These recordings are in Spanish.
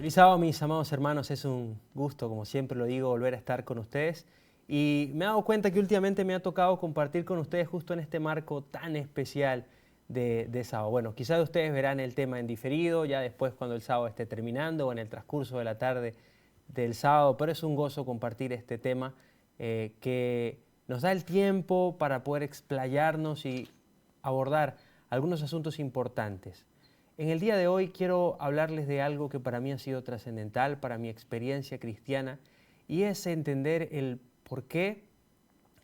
Feliz sábado, mis amados hermanos. Es un gusto, como siempre lo digo, volver a estar con ustedes. Y me he dado cuenta que últimamente me ha tocado compartir con ustedes justo en este marco tan especial de sábado. Bueno, quizás ustedes verán el tema en diferido, ya después cuando el sábado esté terminando o en el transcurso de la tarde del sábado, pero es un gozo compartir este tema que nos da el tiempo para poder explayarnos y abordar algunos asuntos importantes. En el día de hoy quiero hablarles de algo que para mí ha sido trascendental para mi experiencia cristiana, y es entender el por qué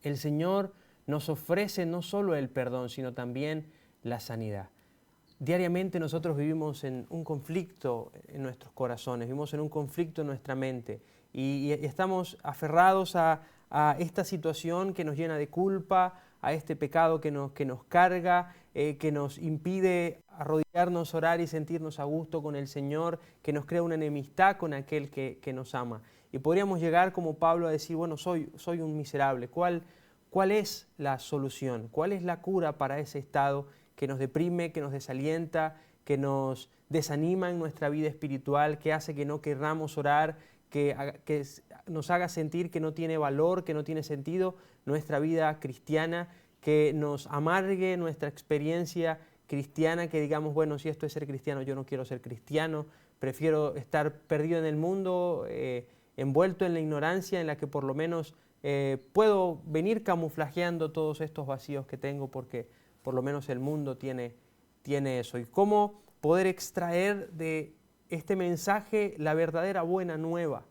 el Señor nos ofrece no solo el perdón, sino también la sanidad. Diariamente nosotros vivimos en un conflicto en nuestros corazones, vivimos en un conflicto en nuestra mente y estamos aferrados a esta situación que nos llena de culpa, a este pecado que nos carga, que nos impide arrodillarnos, orar y sentirnos a gusto con el Señor, que nos crea una enemistad con aquel que nos ama. Y podríamos llegar como Pablo a decir, bueno, soy un miserable. ¿Cuál es la solución? ¿Cuál es la cura para ese estado que nos deprime, que nos desalienta, que nos desanima en nuestra vida espiritual, que hace que no querramos orar, que nos haga sentir que no tiene valor, que no tiene sentido nuestra vida cristiana, que nos amargue nuestra experiencia cristiana, que digamos, bueno, si esto es ser cristiano, yo no quiero ser cristiano, prefiero estar perdido en el mundo, envuelto en la ignorancia en la que por lo menos puedo venir camuflajeando todos estos vacíos que tengo porque por lo menos el mundo tiene eso. ¿Y cómo poder extraer de este mensaje la verdadera buena nueva?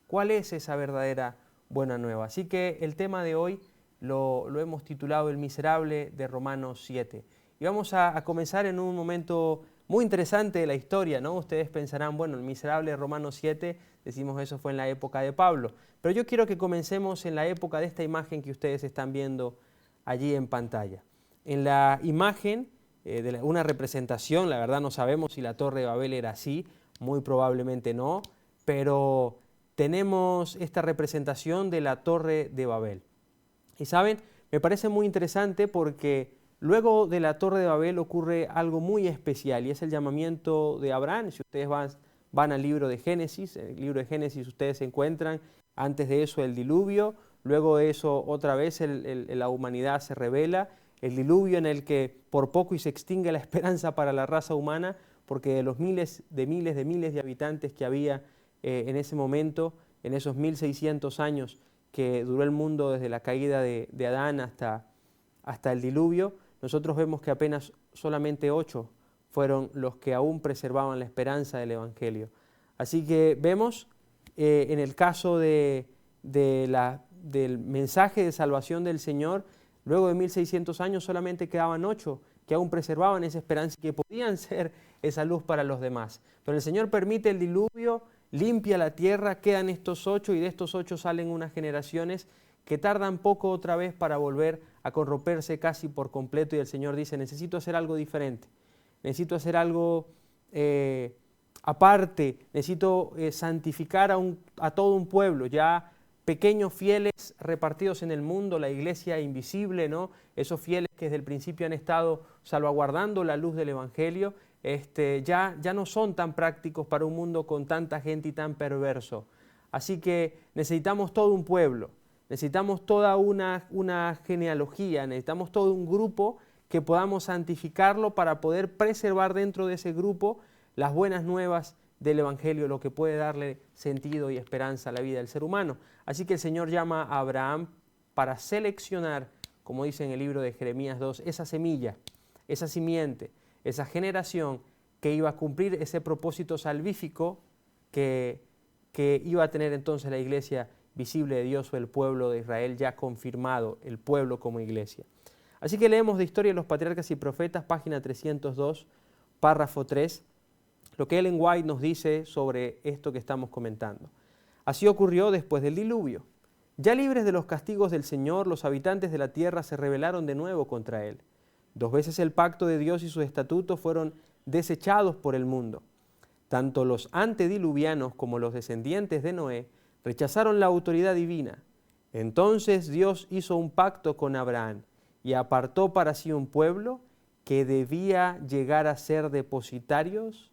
¿Cuál es esa verdadera buena nueva? Así que el tema de hoy lo hemos titulado El Miserable de Romanos 7. Y vamos a comenzar en un momento muy interesante de la historia, ¿no? Ustedes pensarán, bueno, el miserable de Romanos 7, decimos eso fue en la época de Pablo. Pero yo quiero que comencemos en la época de esta imagen que ustedes están viendo allí en pantalla. En la imagen de una representación, la verdad no sabemos si la Torre de Babel era así, muy probablemente no, pero tenemos esta representación de la Torre de Babel. Y saben, me parece muy interesante porque luego de la Torre de Babel ocurre algo muy especial y es el llamamiento de Abraham. Si ustedes van al libro de Génesis, en el libro de Génesis ustedes encuentran antes de eso el diluvio, luego de eso otra vez la humanidad se revela, el diluvio en el que por poco y se extingue la esperanza para la raza humana, porque de los miles de habitantes que había en ese momento, en esos 1600 años que duró el mundo desde la caída de Adán hasta el diluvio, nosotros vemos que apenas solamente 8 fueron los que aún preservaban la esperanza del Evangelio. Así que vemos en el caso del mensaje de salvación del Señor, luego de 1600 años solamente quedaban 8 que aún preservaban esa esperanza y que podían ser esa luz para los demás. Pero el Señor permite el diluvio, limpia la tierra, quedan estos 8 y de estos 8 salen unas generaciones que tardan poco otra vez para volver a corromperse casi por completo, y el Señor dice, necesito hacer algo diferente, necesito hacer algo aparte, necesito santificar a todo un pueblo, ya pequeños fieles repartidos en el mundo, la iglesia invisible, ¿no? Esos fieles que desde el principio han estado salvaguardando la luz del Evangelio, ya no son tan prácticos para un mundo con tanta gente y tan perverso. Así que necesitamos todo un pueblo, necesitamos toda una genealogía, necesitamos todo un grupo que podamos santificarlo para poder preservar dentro de ese grupo las buenas nuevas del Evangelio, lo que puede darle sentido y esperanza a la vida del ser humano. Así que el Señor llama a Abraham para seleccionar, como dice en el libro de Jeremías 2, esa semilla, esa simiente, esa generación que iba a cumplir ese propósito salvífico que iba a tener entonces la iglesia visible de Dios o el pueblo de Israel ya confirmado, el pueblo como iglesia. Así que leemos de Historia de los Patriarcas y Profetas, página 302, párrafo 3, lo que Ellen White nos dice sobre esto que estamos comentando. Así ocurrió después del diluvio. Ya libres de los castigos del Señor, los habitantes de la tierra se rebelaron de nuevo contra Él. 2 veces el pacto de Dios y sus estatutos fueron desechados por el mundo. Tanto los antediluvianos como los descendientes de Noé rechazaron la autoridad divina. Entonces Dios hizo un pacto con Abraham y apartó para sí un pueblo que debía llegar a ser depositarios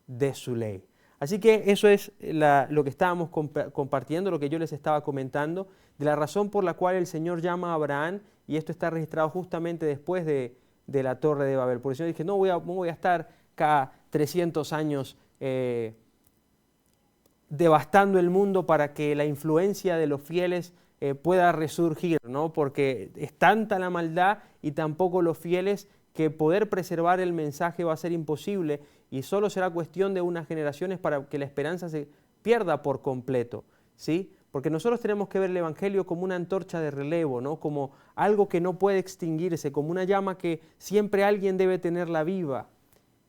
de su ley. Así que eso es lo que estábamos compartiendo, lo que yo les estaba comentando, de la razón por la cual el Señor llama a Abraham, y esto está registrado justamente después de la Torre de Babel. Por eso dije, no voy a estar cada 300 años devastando el mundo para que la influencia de los fieles pueda resurgir, ¿no? Porque es tanta la maldad y tampoco los fieles que poder preservar el mensaje va a ser imposible y solo será cuestión de unas generaciones para que la esperanza se pierda por completo, ¿sí? Porque nosotros tenemos que ver el Evangelio como una antorcha de relevo, ¿no? Como algo que no puede extinguirse, como una llama que siempre alguien debe tenerla viva.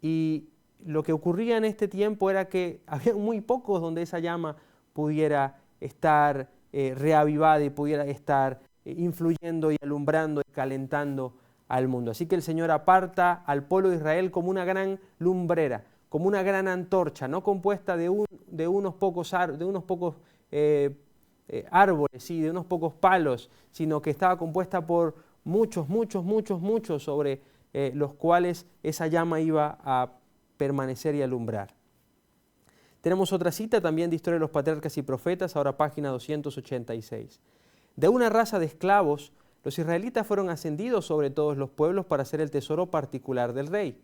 Y lo que ocurría en este tiempo era que había muy pocos donde esa llama pudiera estar reavivada y pudiera estar influyendo y alumbrando y calentando al mundo. Así que el Señor aparta al pueblo de Israel como una gran lumbrera, como una gran antorcha, no compuesta de unos pocos árboles, ¿sí? De unos pocos palos, sino que estaba compuesta por muchos, sobre los cuales esa llama iba a permanecer y alumbrar. Tenemos otra cita también de Historia de los Patriarcas y Profetas, ahora página 286. De una raza de esclavos, los israelitas fueron ascendidos sobre todos los pueblos para ser el tesoro particular del rey,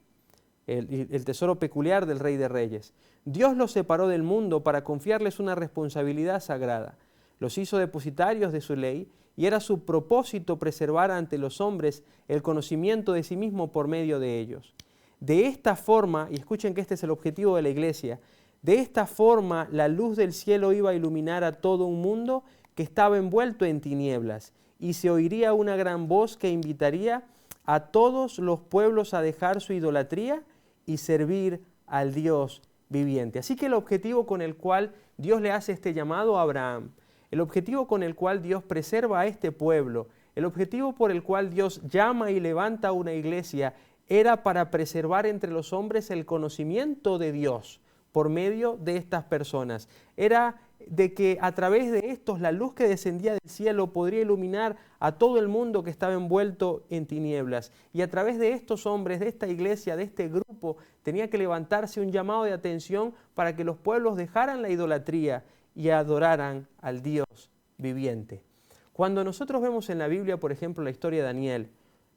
el tesoro peculiar del Rey de Reyes. Dios los separó del mundo para confiarles una responsabilidad sagrada. Los hizo depositarios de su ley y era su propósito preservar ante los hombres el conocimiento de sí mismo por medio de ellos. De esta forma, y escuchen que este es el objetivo de la iglesia, de esta forma la luz del cielo iba a iluminar a todo un mundo que estaba envuelto en tinieblas, y se oiría una gran voz que invitaría a todos los pueblos a dejar su idolatría y servir al Dios viviente. Así que el objetivo con el cual Dios le hace este llamado a Abraham, el objetivo con el cual Dios preserva a este pueblo, el objetivo por el cual Dios llama y levanta una iglesia, era para preservar entre los hombres el conocimiento de Dios por medio de estas personas. Era de que a través de estos la luz que descendía del cielo podría iluminar a todo el mundo que estaba envuelto en tinieblas. Y a través de estos hombres, de esta iglesia, de este grupo, tenía que levantarse un llamado de atención para que los pueblos dejaran la idolatría y adoraran al Dios viviente. Cuando nosotros vemos en la Biblia, por ejemplo, la historia de Daniel,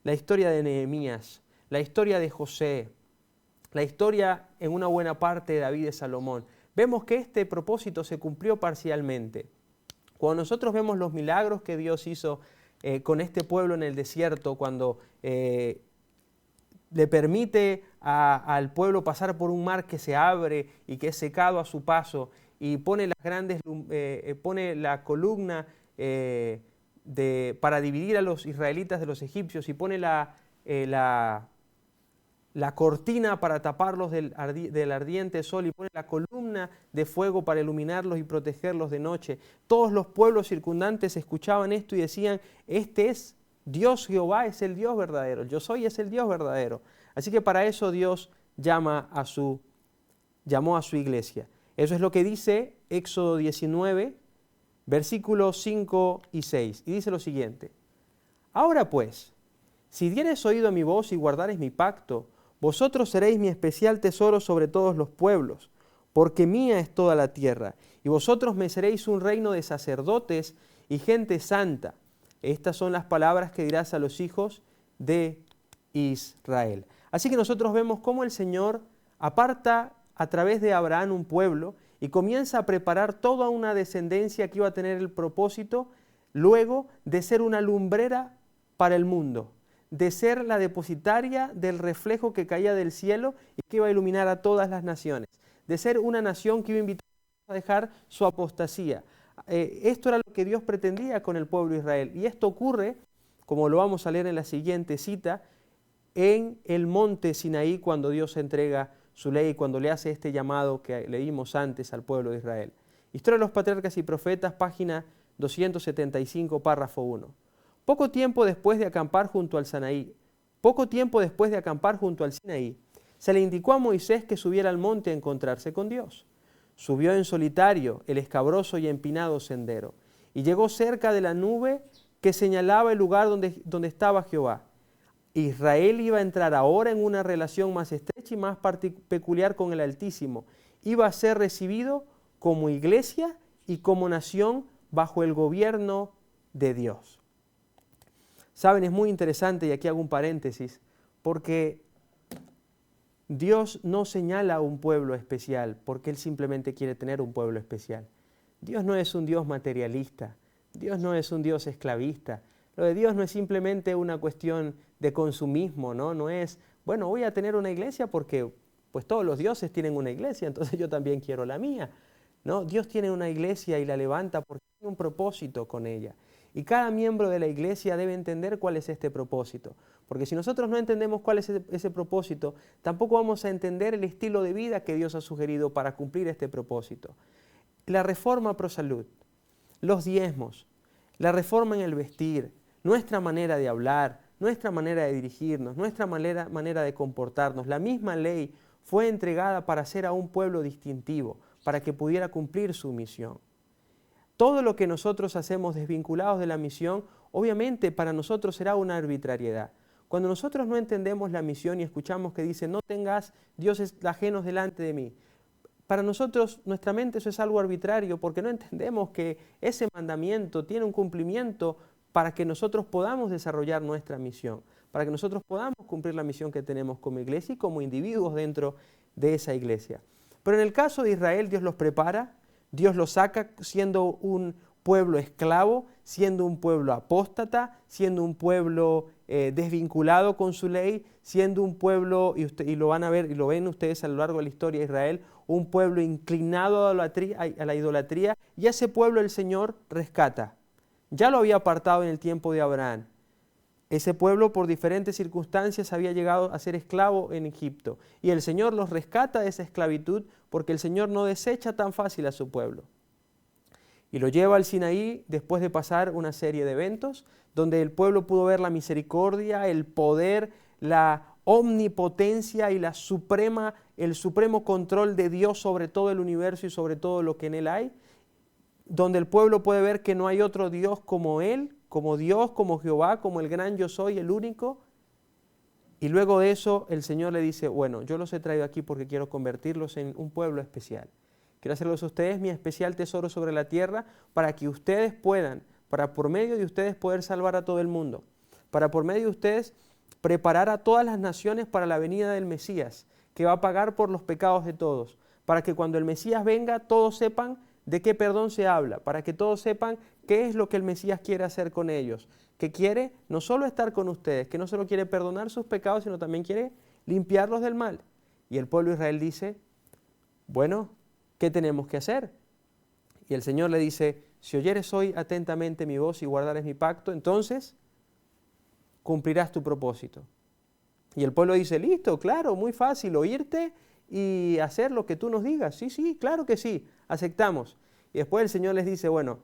la historia de Nehemías, la historia de José, la historia en una buena parte de David y de Salomón, vemos que este propósito se cumplió parcialmente. Cuando nosotros vemos los milagros que Dios hizo con este pueblo en el desierto, cuando le permite al pueblo pasar por un mar que se abre y que es secado a su paso, y pone pone la columna para dividir a los israelitas de los egipcios, y pone la cortina para taparlos del ardiente sol, y pone la columna de fuego para iluminarlos y protegerlos de noche. Todos los pueblos circundantes escuchaban esto y decían, este es Dios Jehová, es el Dios verdadero, el yo soy es el Dios verdadero. Así que para eso Dios llamó a su iglesia. Eso es lo que dice Éxodo 19, versículos 5 y 6. Y dice lo siguiente: ahora pues, si diereis oído a mi voz y guardareis mi pacto, vosotros seréis mi especial tesoro sobre todos los pueblos, porque mía es toda la tierra, y vosotros me seréis un reino de sacerdotes y gente santa. Estas son las palabras que dirás a los hijos de Israel. Así que nosotros vemos cómo el Señor aparta a través de Abraham un pueblo y comienza a preparar toda una descendencia que iba a tener el propósito luego de ser una lumbrera para el mundo, de ser la depositaria del reflejo que caía del cielo y que iba a iluminar a todas las naciones, de ser una nación que iba a invitar a dejar su apostasía. Esto era lo que Dios pretendía con el pueblo de Israel, y esto ocurre, como lo vamos a leer en la siguiente cita, en el monte Sinaí, cuando Dios entrega su ley, cuando le hace este llamado que leímos antes al pueblo de Israel. Historia de los Patriarcas y Profetas, página 275, párrafo 1. Poco tiempo después de acampar junto al Sinaí, se le indicó a Moisés que subiera al monte a encontrarse con Dios. Subió en solitario el escabroso y empinado sendero, y llegó cerca de la nube que señalaba el lugar donde estaba Jehová. Israel iba a entrar ahora en una relación más estrecha y más peculiar con el Altísimo, iba a ser recibido como iglesia y como nación bajo el gobierno de Dios. Saben, es muy interesante, y aquí hago un paréntesis, porque Dios no señala a un pueblo especial porque Él simplemente quiere tener un pueblo especial. Dios no es un Dios materialista, Dios no es un Dios esclavista. Lo de Dios no es simplemente una cuestión de consumismo, ¿no? No es, bueno, voy a tener una iglesia porque pues todos los dioses tienen una iglesia, entonces yo también quiero la mía. No, Dios tiene una iglesia y la levanta porque tiene un propósito con ella. Y cada miembro de la iglesia debe entender cuál es este propósito. Porque si nosotros no entendemos cuál es ese propósito, tampoco vamos a entender el estilo de vida que Dios ha sugerido para cumplir este propósito. La reforma pro salud, los diezmos, la reforma en el vestir, nuestra manera de hablar, nuestra manera de dirigirnos, nuestra manera de comportarnos. La misma ley fue entregada para hacer a un pueblo distintivo, para que pudiera cumplir su misión. Todo lo que nosotros hacemos desvinculados de la misión, obviamente para nosotros será una arbitrariedad. Cuando nosotros no entendemos la misión y escuchamos que dice, no tengas dioses ajenos delante de mí, para nosotros, nuestra mente, eso es algo arbitrario porque no entendemos que ese mandamiento tiene un cumplimiento para que nosotros podamos desarrollar nuestra misión, para que nosotros podamos cumplir la misión que tenemos como iglesia y como individuos dentro de esa iglesia. Pero en el caso de Israel, Dios los prepara, Dios los saca siendo un pueblo esclavo, siendo un pueblo apóstata, siendo un pueblo desvinculado con su ley, siendo un pueblo, y lo van a ver y lo ven ustedes a lo largo de la historia de Israel, un pueblo inclinado a la idolatría, y a ese pueblo el Señor rescata. Ya lo había apartado en el tiempo de Abraham. Ese pueblo por diferentes circunstancias había llegado a ser esclavo en Egipto, y el Señor los rescata de esa esclavitud porque el Señor no desecha tan fácil a su pueblo. Y lo lleva al Sinaí después de pasar una serie de eventos donde el pueblo pudo ver la misericordia, el poder, la omnipotencia y el supremo control de Dios sobre todo el universo y sobre todo lo que en él hay, donde el pueblo puede ver que no hay otro Dios como Él, como Dios, como Jehová, como el gran yo soy, el único. Y luego de eso el Señor le dice, bueno, yo los he traído aquí porque quiero convertirlos en un pueblo especial. Quiero hacerlos a ustedes mi especial tesoro sobre la tierra para que ustedes puedan, para por medio de ustedes poder salvar a todo el mundo, para por medio de ustedes preparar a todas las naciones para la venida del Mesías, que va a pagar por los pecados de todos, para que cuando el Mesías venga todos sepan de qué perdón se habla, para que todos sepan qué es lo que el Mesías quiere hacer con ellos, que quiere no solo estar con ustedes, que no solo quiere perdonar sus pecados, sino también quiere limpiarlos del mal. Y el pueblo de Israel dice, bueno, ¿qué tenemos que hacer? Y el Señor le dice, si oyeres hoy atentamente mi voz y guardares mi pacto, entonces cumplirás tu propósito. Y el pueblo dice, listo, claro, muy fácil, oírte y hacer lo que tú nos digas. Sí, sí, claro que sí, aceptamos. Y después el Señor les dice, bueno,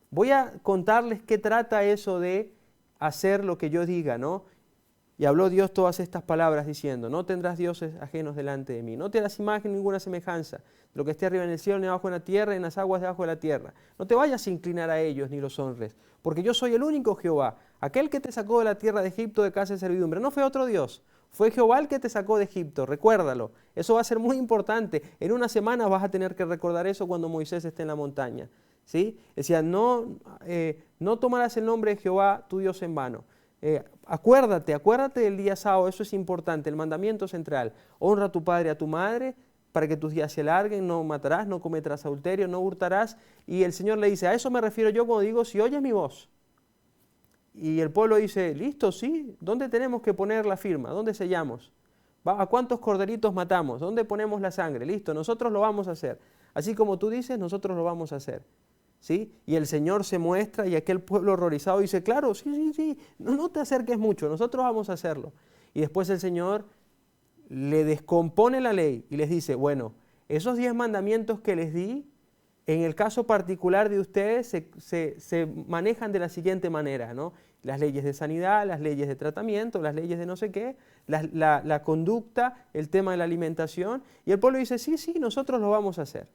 voy a contarles qué trata eso de hacer lo que yo diga, ¿no? Y habló Dios todas estas palabras diciendo, no tendrás dioses ajenos delante de mí, no te harás imagen ninguna semejanza de lo que esté arriba en el cielo, ni abajo en la tierra, ni en las aguas debajo de la tierra. No te vayas a inclinar a ellos ni los honres, porque yo soy el único Jehová, aquel que te sacó de la tierra de Egipto de casa de servidumbre. No fue otro Dios, fue Jehová el que te sacó de Egipto, recuérdalo. Eso va a ser muy importante. En una semana vas a tener que recordar eso cuando Moisés esté en la montaña. ¿Sí? Decía, no tomarás el nombre de Jehová tu Dios en vano. Acuérdate del día sábado, eso es importante, el mandamiento central. Honra a tu padre y a tu madre para que tus días se alarguen, no matarás, no cometerás adulterio, no hurtarás. Y el Señor le dice, a eso me refiero yo cuando digo, si oyes mi voz. Y el pueblo dice, listo, sí, ¿dónde tenemos que poner la firma? ¿Dónde sellamos? ¿A cuántos corderitos matamos? ¿Dónde ponemos la sangre? Listo, nosotros lo vamos a hacer. Así como tú dices, nosotros lo vamos a hacer. ¿Sí? Y el Señor se muestra y aquel pueblo horrorizado dice, claro, sí, no te acerques mucho, nosotros vamos a hacerlo. Y después el Señor le descompone la ley y les dice, bueno, esos 10 mandamientos que les di, en el caso particular de ustedes se manejan de la siguiente manera, ¿no? Las leyes de sanidad, las leyes de tratamiento, las leyes de no sé qué, la conducta, el tema de la alimentación. Y el pueblo dice, sí, nosotros lo vamos a hacer.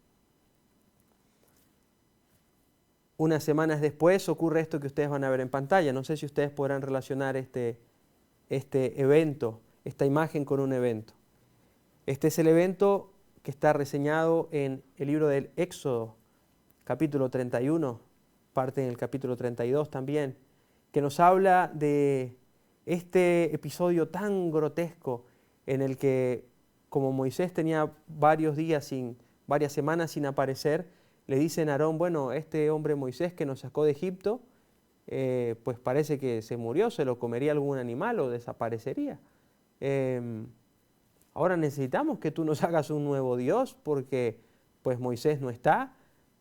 Unas semanas después ocurre esto que ustedes van a ver en pantalla. No sé si ustedes podrán relacionar este evento, esta imagen con un evento. Este es el evento que está reseñado en el libro del Éxodo, capítulo 31, parte en el capítulo 32 también, que nos habla de este episodio tan grotesco en el que, como Moisés tenía varias semanas sin aparecer, le dicen a Aarón, bueno, este hombre Moisés que nos sacó de Egipto, pues parece que se murió, se lo comería algún animal o desaparecería. Ahora necesitamos que tú nos hagas un nuevo Dios porque pues Moisés no está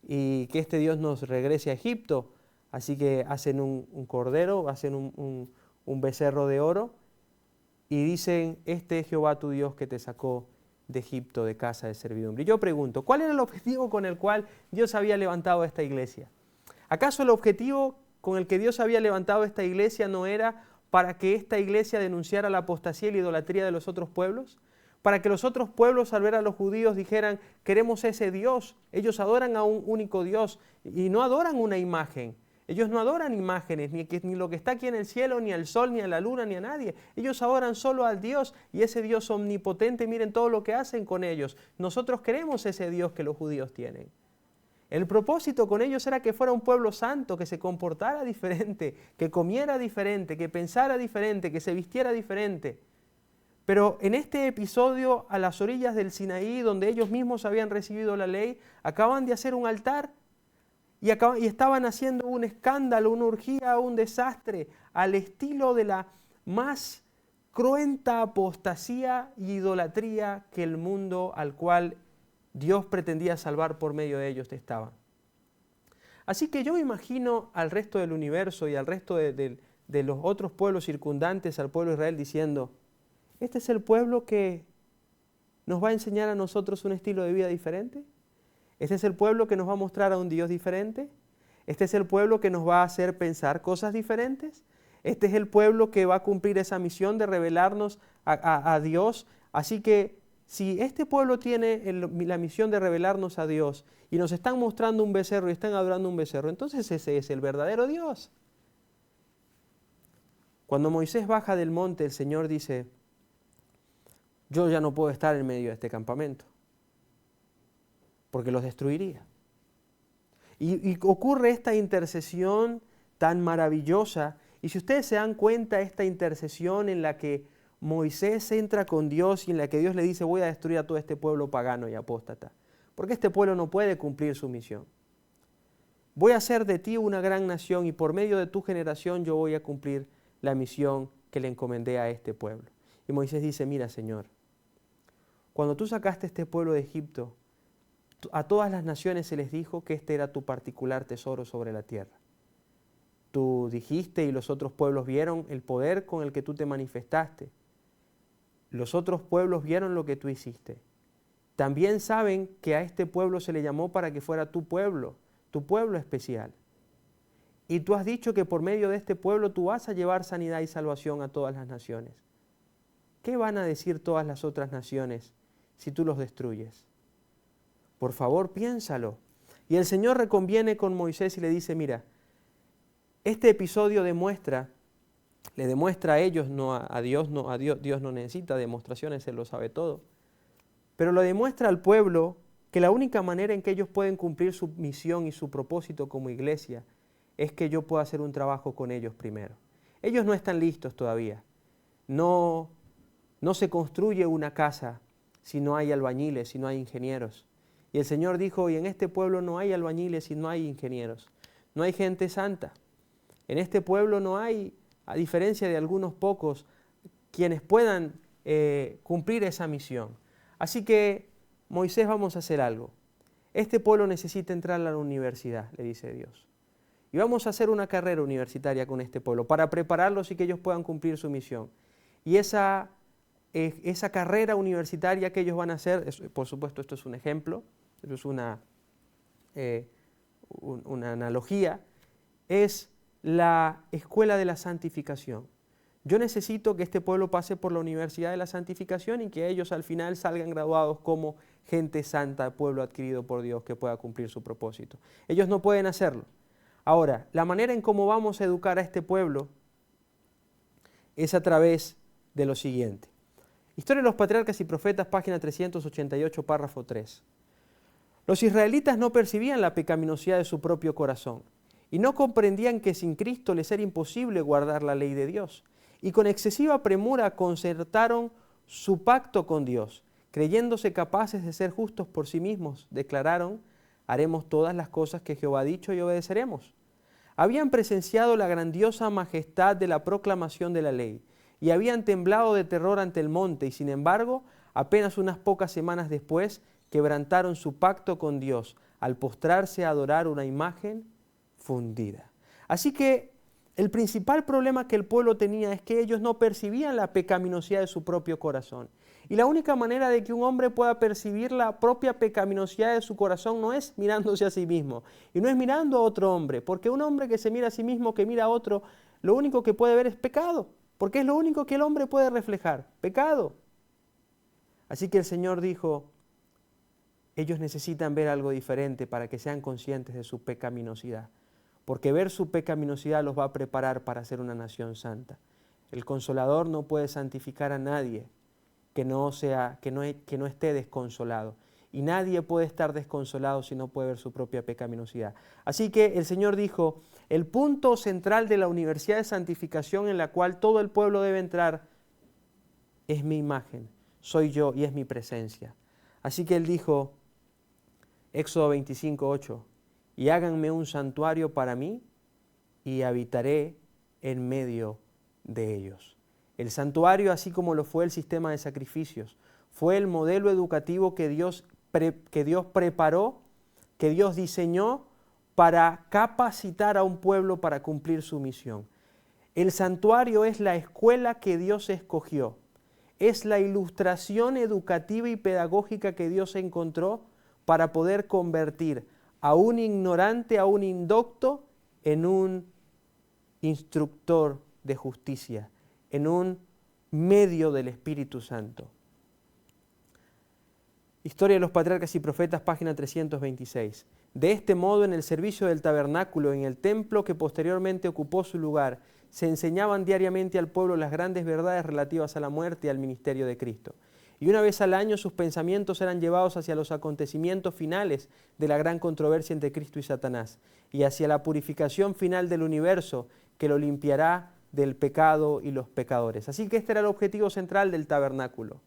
y que este Dios nos regrese a Egipto. Así que hacen un cordero, hacen un becerro de oro y dicen, este es Jehová tu Dios que te sacó de Egipto, de casa de servidumbre. Y yo pregunto, ¿cuál era el objetivo con el cual Dios había levantado esta iglesia? ¿Acaso el objetivo con el que Dios había levantado esta iglesia no era para que esta iglesia denunciara la apostasía y la idolatría de los otros pueblos? Para que los otros pueblos al ver a los judíos dijeran, queremos ese Dios. Ellos adoran a un único Dios y no adoran una imagen. Ellos no adoran imágenes, ni lo que está aquí en el cielo, ni al sol, ni a la luna, ni a nadie. Ellos adoran solo al Dios y ese Dios omnipotente, miren todo lo que hacen con ellos. Nosotros queremos ese Dios que los judíos tienen. El propósito con ellos era que fuera un pueblo santo, que se comportara diferente, que comiera diferente, que pensara diferente, que se vistiera diferente. Pero en este episodio, a las orillas del Sinaí, donde ellos mismos habían recibido la ley, acaban de hacer un altar y estaban haciendo un escándalo, una orgía, un desastre, al estilo de la más cruenta apostasía y idolatría que el mundo al cual Dios pretendía salvar por medio de ellos estaba. Así que yo me imagino al resto del universo y al resto de los otros pueblos circundantes al pueblo de Israel diciendo, ¿este es el pueblo que nos va a enseñar a nosotros un estilo de vida diferente? ¿Este es el pueblo que nos va a mostrar a un Dios diferente? ¿Este es el pueblo que nos va a hacer pensar cosas diferentes? ¿Este es el pueblo que va a cumplir esa misión de revelarnos a Dios? Así que si este pueblo tiene la misión de revelarnos a Dios y nos están mostrando un becerro y están adorando un becerro, entonces ese es el verdadero Dios. Cuando Moisés baja del monte, el Señor dice, yo ya no puedo estar en medio de este campamento, porque los destruiría. Y ocurre esta intercesión tan maravillosa, y si ustedes se dan cuenta, esta intercesión en la que Moisés entra con Dios y en la que Dios le dice, voy a destruir a todo este pueblo pagano y apóstata, porque este pueblo no puede cumplir su misión. Voy a hacer de ti una gran nación y por medio de tu generación yo voy a cumplir la misión que le encomendé a este pueblo. Y Moisés dice, mira Señor, cuando tú sacaste este pueblo de Egipto, a todas las naciones se les dijo que este era tu particular tesoro sobre la tierra. Tú dijiste y los otros pueblos vieron el poder con el que tú te manifestaste. Los otros pueblos vieron lo que tú hiciste. También saben que a este pueblo se le llamó para que fuera tu pueblo especial. Y tú has dicho que por medio de este pueblo tú vas a llevar sanidad y salvación a todas las naciones. ¿Qué van a decir todas las otras naciones si tú los destruyes? Por favor, piénsalo. Y el Señor reconviene con Moisés y le dice, mira, este episodio le demuestra a ellos, no a Dios, Dios no necesita demostraciones, Él lo sabe todo, pero lo demuestra al pueblo que la única manera en que ellos pueden cumplir su misión y su propósito como iglesia es que yo pueda hacer un trabajo con ellos primero. Ellos no están listos todavía. No se construye una casa si no hay albañiles, si no hay ingenieros. Y el Señor dijo, y en este pueblo no hay albañiles y no hay ingenieros. No hay gente santa. En este pueblo no hay, a diferencia de algunos pocos, quienes puedan cumplir esa misión. Así que, Moisés, vamos a hacer algo. Este pueblo necesita entrar a la universidad, le dice Dios. Y vamos a hacer una carrera universitaria con este pueblo para prepararlos y que ellos puedan cumplir su misión. Y esa carrera universitaria que ellos van a hacer, por supuesto esto es un ejemplo, esto es una analogía, es la escuela de la santificación. Yo necesito que este pueblo pase por la universidad de la santificación y que ellos al final salgan graduados como gente santa, pueblo adquirido por Dios que pueda cumplir su propósito. Ellos no pueden hacerlo. Ahora, la manera en cómo vamos a educar a este pueblo es a través de lo siguiente. Historia de los Patriarcas y Profetas, página 388, párrafo 3. Los israelitas no percibían la pecaminosidad de su propio corazón y no comprendían que sin Cristo les era imposible guardar la ley de Dios. Y con excesiva premura concertaron su pacto con Dios. Creyéndose capaces de ser justos por sí mismos, declararon: haremos todas las cosas que Jehová ha dicho y obedeceremos. Habían presenciado la grandiosa majestad de la proclamación de la ley y habían temblado de terror ante el monte, y sin embargo, apenas unas pocas semanas después, quebrantaron su pacto con Dios al postrarse a adorar una imagen fundida. Así que el principal problema que el pueblo tenía es que ellos no percibían la pecaminosidad de su propio corazón. Y la única manera de que un hombre pueda percibir la propia pecaminosidad de su corazón no es mirándose a sí mismo y no es mirando a otro hombre, porque un hombre que se mira a sí mismo, que mira a otro, lo único que puede ver es pecado, porque es lo único que el hombre puede reflejar, pecado. Así que el Señor dijo: ellos necesitan ver algo diferente para que sean conscientes de su pecaminosidad, porque ver su pecaminosidad los va a preparar para ser una nación santa. El Consolador no puede santificar a nadie que no esté desconsolado. Y nadie puede estar desconsolado si no puede ver su propia pecaminosidad. Así que el Señor dijo: el punto central de la universidad de santificación en la cual todo el pueblo debe entrar es mi imagen, soy yo y es mi presencia. Así que Él dijo, Éxodo 25:8, y háganme un santuario para mí y habitaré en medio de ellos. El santuario, así como lo fue el sistema de sacrificios, fue el modelo educativo que Dios preparó, que Dios diseñó para capacitar a un pueblo para cumplir su misión. El santuario es la escuela que Dios escogió, es la ilustración educativa y pedagógica que Dios encontró para poder convertir a un ignorante, a un indocto, en un instructor de justicia, en un medio del Espíritu Santo. Historia de los Patriarcas y Profetas, página 326. De este modo, en el servicio del tabernáculo, en el templo que posteriormente ocupó su lugar, se enseñaban diariamente al pueblo las grandes verdades relativas a la muerte y al ministerio de Cristo. Y una vez al año sus pensamientos eran llevados hacia los acontecimientos finales de la gran controversia entre Cristo y Satanás, y hacia la purificación final del universo que lo limpiará del pecado y los pecadores. Así que este era el objetivo central del tabernáculo: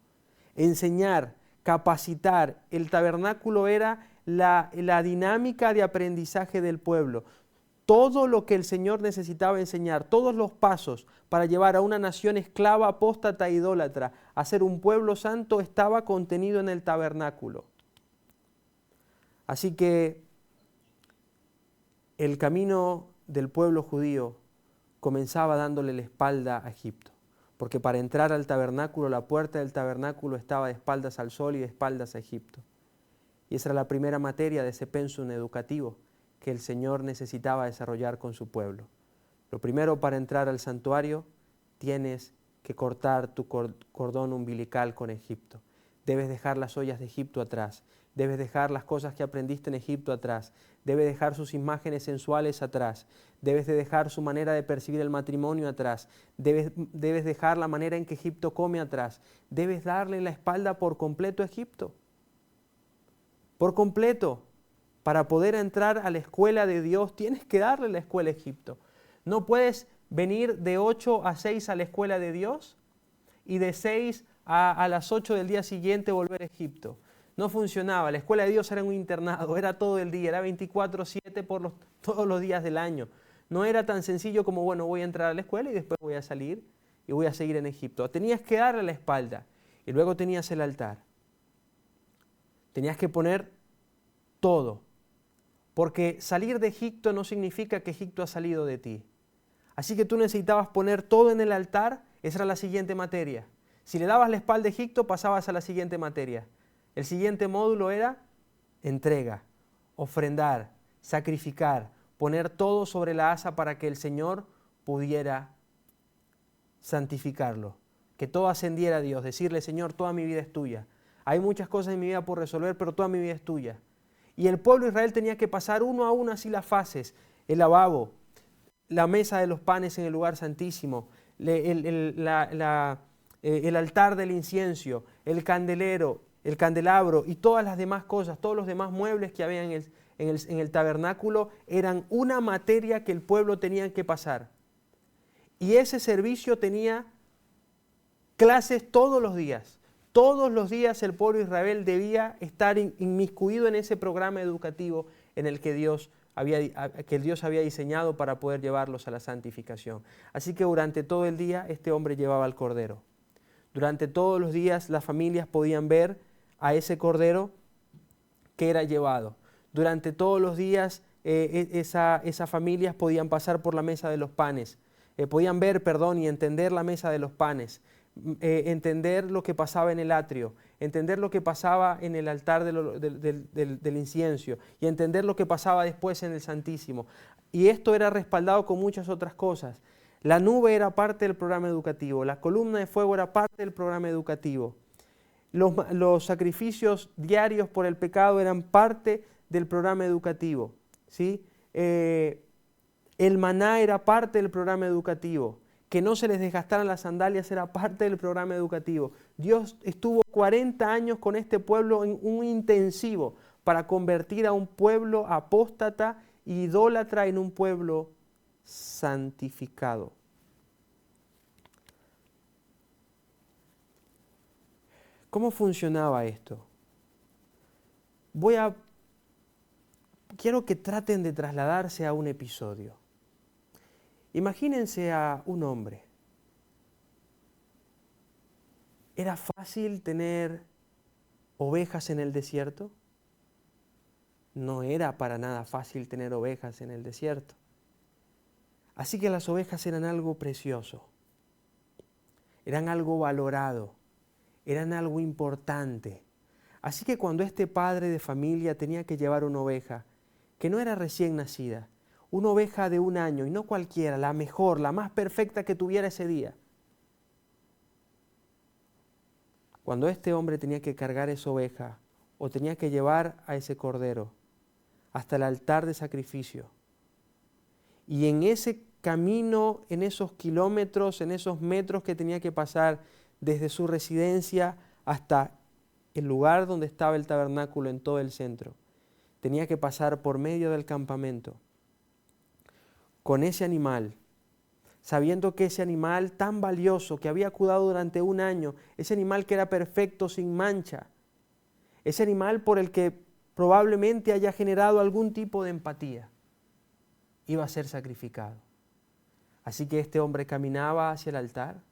enseñar, capacitar. El tabernáculo era la dinámica de aprendizaje del pueblo. Todo lo que el Señor necesitaba enseñar, todos los pasos para llevar a una nación esclava, apóstata e idólatra a ser un pueblo santo, estaba contenido en el tabernáculo. Así que el camino del pueblo judío comenzaba dándole la espalda a Egipto, porque para entrar al tabernáculo, la puerta del tabernáculo estaba de espaldas al sol y de espaldas a Egipto. Y esa era la primera materia de ese pensum educativo que el Señor necesitaba desarrollar con su pueblo. Lo primero, para entrar al santuario, tienes que cortar tu cordón umbilical con Egipto. Debes dejar las ollas de Egipto atrás. Debes dejar las cosas que aprendiste en Egipto atrás. Debes dejar sus imágenes sensuales atrás. Debes de dejar su manera de percibir el matrimonio atrás. Debes dejar la manera en que Egipto come atrás. Debes darle la espalda por completo a Egipto. Por completo. Para poder entrar a la escuela de Dios, tienes que darle la escuela a Egipto. No puedes venir de 8 a 6 a la escuela de Dios y de 6 a las 8 del día siguiente volver a Egipto. No funcionaba. La escuela de Dios era un internado, era todo el día, era 24/7 todos los días del año. No era tan sencillo como, bueno, voy a entrar a la escuela y después voy a salir y voy a seguir en Egipto. Tenías que darle la espalda y luego tenías el altar. Tenías que poner todo. Porque salir de Egipto no significa que Egipto ha salido de ti. Así que tú necesitabas poner todo en el altar. Esa era la siguiente materia. Si le dabas la espalda a Egipto, pasabas a la siguiente materia. El siguiente módulo era entrega, ofrendar, sacrificar, poner todo sobre la asa para que el Señor pudiera santificarlo. Que todo ascendiera a Dios. Decirle, Señor, toda mi vida es tuya. Hay muchas cosas en mi vida por resolver, pero toda mi vida es tuya. Y el pueblo de Israel tenía que pasar uno a uno así las fases: el lavabo, la mesa de los panes en el lugar santísimo, la el altar del incienso, el candelero, el candelabro y todas las demás cosas, todos los demás muebles que había en el tabernáculo eran una materia que el pueblo tenía que pasar. Y ese servicio tenía clases todos los días. Todos los días el pueblo de Israel debía estar inmiscuido en ese programa educativo en el que Dios había diseñado para poder llevarlos a la santificación. Así que durante todo el día este hombre llevaba el cordero. Durante todos los días las familias podían ver a ese cordero que era llevado. Durante todos los días esas familias podían pasar por la mesa de los panes, podían ver, y entender la mesa de los panes, entender lo que pasaba en el atrio, entender lo que pasaba en el altar del incienso y entender lo que pasaba después en el Santísimo. Y esto era respaldado con muchas otras cosas. La nube era parte del programa educativo, la columna de fuego era parte del programa educativo. Los sacrificios diarios por el pecado eran parte del programa educativo, ¿sí? El maná era parte del programa educativo. Que no se les desgastaran las sandalias era parte del programa educativo. Dios estuvo 40 años con este pueblo en un intensivo para convertir a un pueblo apóstata e idólatra en un pueblo santificado. ¿Cómo funcionaba esto? Quiero que traten de trasladarse a un episodio. Imagínense a un hombre. ¿Era fácil tener ovejas en el desierto? No era para nada fácil tener ovejas en el desierto. Así que las ovejas eran algo precioso, eran algo valorado, eran algo importante. Así que cuando este padre de familia tenía que llevar una oveja, que no era recién nacida, una oveja de 1 año, y no cualquiera, la mejor, la más perfecta que tuviera ese día. Cuando este hombre tenía que cargar esa oveja, o tenía que llevar a ese cordero hasta el altar de sacrificio, y en ese camino, en esos kilómetros, en esos metros que tenía que pasar desde su residencia hasta el lugar donde estaba el tabernáculo en todo el centro, tenía que pasar por medio del campamento con ese animal, sabiendo que ese animal tan valioso que había cuidado durante 1 año, ese animal que era perfecto, sin mancha, ese animal por el que probablemente haya generado algún tipo de empatía, iba a ser sacrificado. Así que este hombre caminaba hacia el altar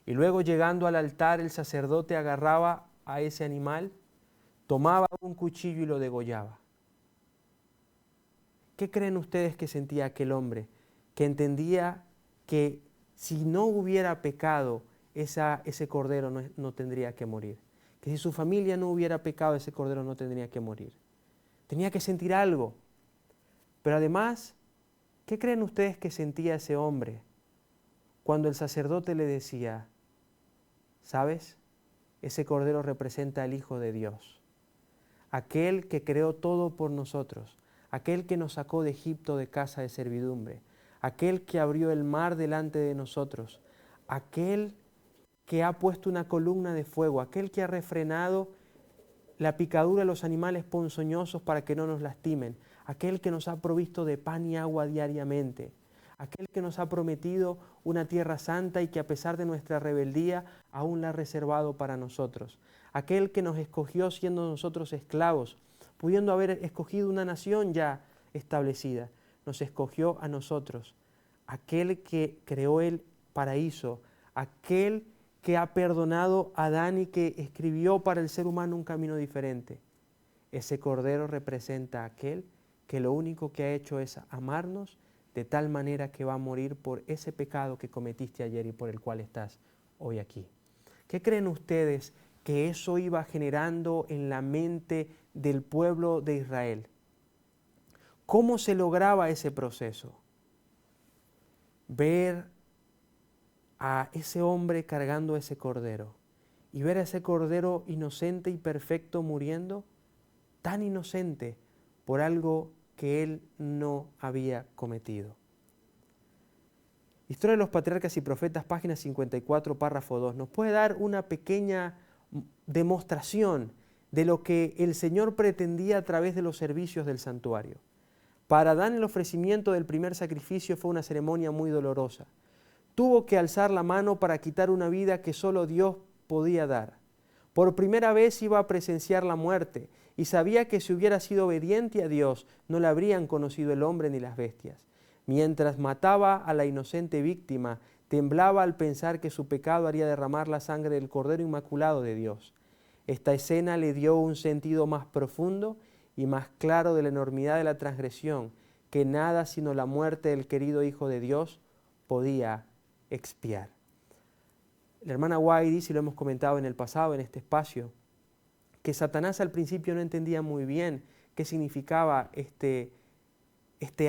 y luego, llegando al altar, el sacerdote agarraba a ese animal, tomaba un cuchillo y lo degollaba. ¿Qué creen ustedes que sentía aquel hombre que entendía que si no hubiera pecado, ese cordero no tendría que morir? Que si su familia no hubiera pecado, ese cordero no tendría que morir. Tenía que sentir algo. Pero además, ¿qué creen ustedes que sentía ese hombre cuando el sacerdote le decía, ¿sabes? Ese cordero representa al Hijo de Dios, aquel que creó todo por nosotros, aquel que nos sacó de Egipto de casa de servidumbre, aquel que abrió el mar delante de nosotros, aquel que ha puesto una columna de fuego, aquel que ha refrenado la picadura de los animales ponzoñosos para que no nos lastimen, aquel que nos ha provisto de pan y agua diariamente, aquel que nos ha prometido una tierra santa y que a pesar de nuestra rebeldía aún la ha reservado para nosotros, aquel que nos escogió siendo nosotros esclavos, pudiendo haber escogido una nación ya establecida, nos escogió a nosotros, aquel que creó el paraíso, aquel que ha perdonado a Adán y que escribió para el ser humano un camino diferente. Ese cordero representa a aquel que lo único que ha hecho es amarnos de tal manera que va a morir por ese pecado que cometiste ayer y por el cual estás hoy aquí. ¿Qué creen ustedes que eso iba generando en la mente del pueblo de Israel? ¿Cómo se lograba ese proceso? Ver a ese hombre cargando ese cordero y ver a ese cordero inocente y perfecto muriendo, tan inocente por algo que él no había cometido. Historia de los Patriarcas y Profetas, página 54, párrafo 2, nos puede dar una pequeña demostración de lo que el Señor pretendía a través de los servicios del santuario. Para Adán el ofrecimiento del primer sacrificio fue una ceremonia muy dolorosa. Tuvo que alzar la mano para quitar una vida que solo Dios podía dar. Por primera vez iba a presenciar la muerte y sabía que si hubiera sido obediente a Dios no le habrían conocido el hombre ni las bestias. Mientras mataba a la inocente víctima, temblaba al pensar que su pecado haría derramar la sangre del Cordero Inmaculado de Dios. Esta escena le dio un sentido más profundo y más claro de la enormidad de la transgresión que nada sino la muerte del querido Hijo de Dios podía expiar. La hermana White dice, y lo hemos comentado en el pasado en este espacio, que Satanás al principio no entendía muy bien qué significaba este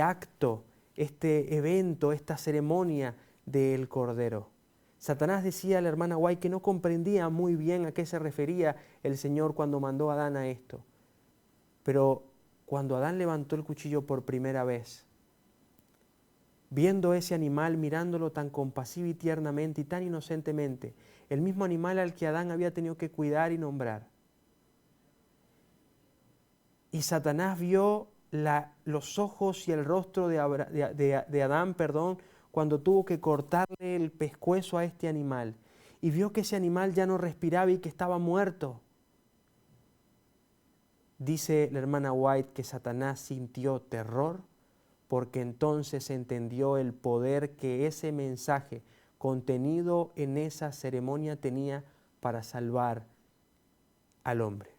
acto, este evento, esta ceremonia del Cordero. Satanás decía a la hermana White que no comprendía muy bien a qué se refería el Señor cuando mandó a Adán a esto. Pero cuando Adán levantó el cuchillo por primera vez, viendo ese animal, mirándolo tan compasivo y tiernamente y tan inocentemente, el mismo animal al que Adán había tenido que cuidar y nombrar. Y Satanás vio los ojos y el rostro de Adán, cuando tuvo que cortarle el pescuezo a este animal. Y vio que ese animal ya no respiraba y que estaba muerto. Dice la hermana White que Satanás sintió terror porque entonces entendió el poder que ese mensaje contenido en esa ceremonia tenía para salvar al hombre.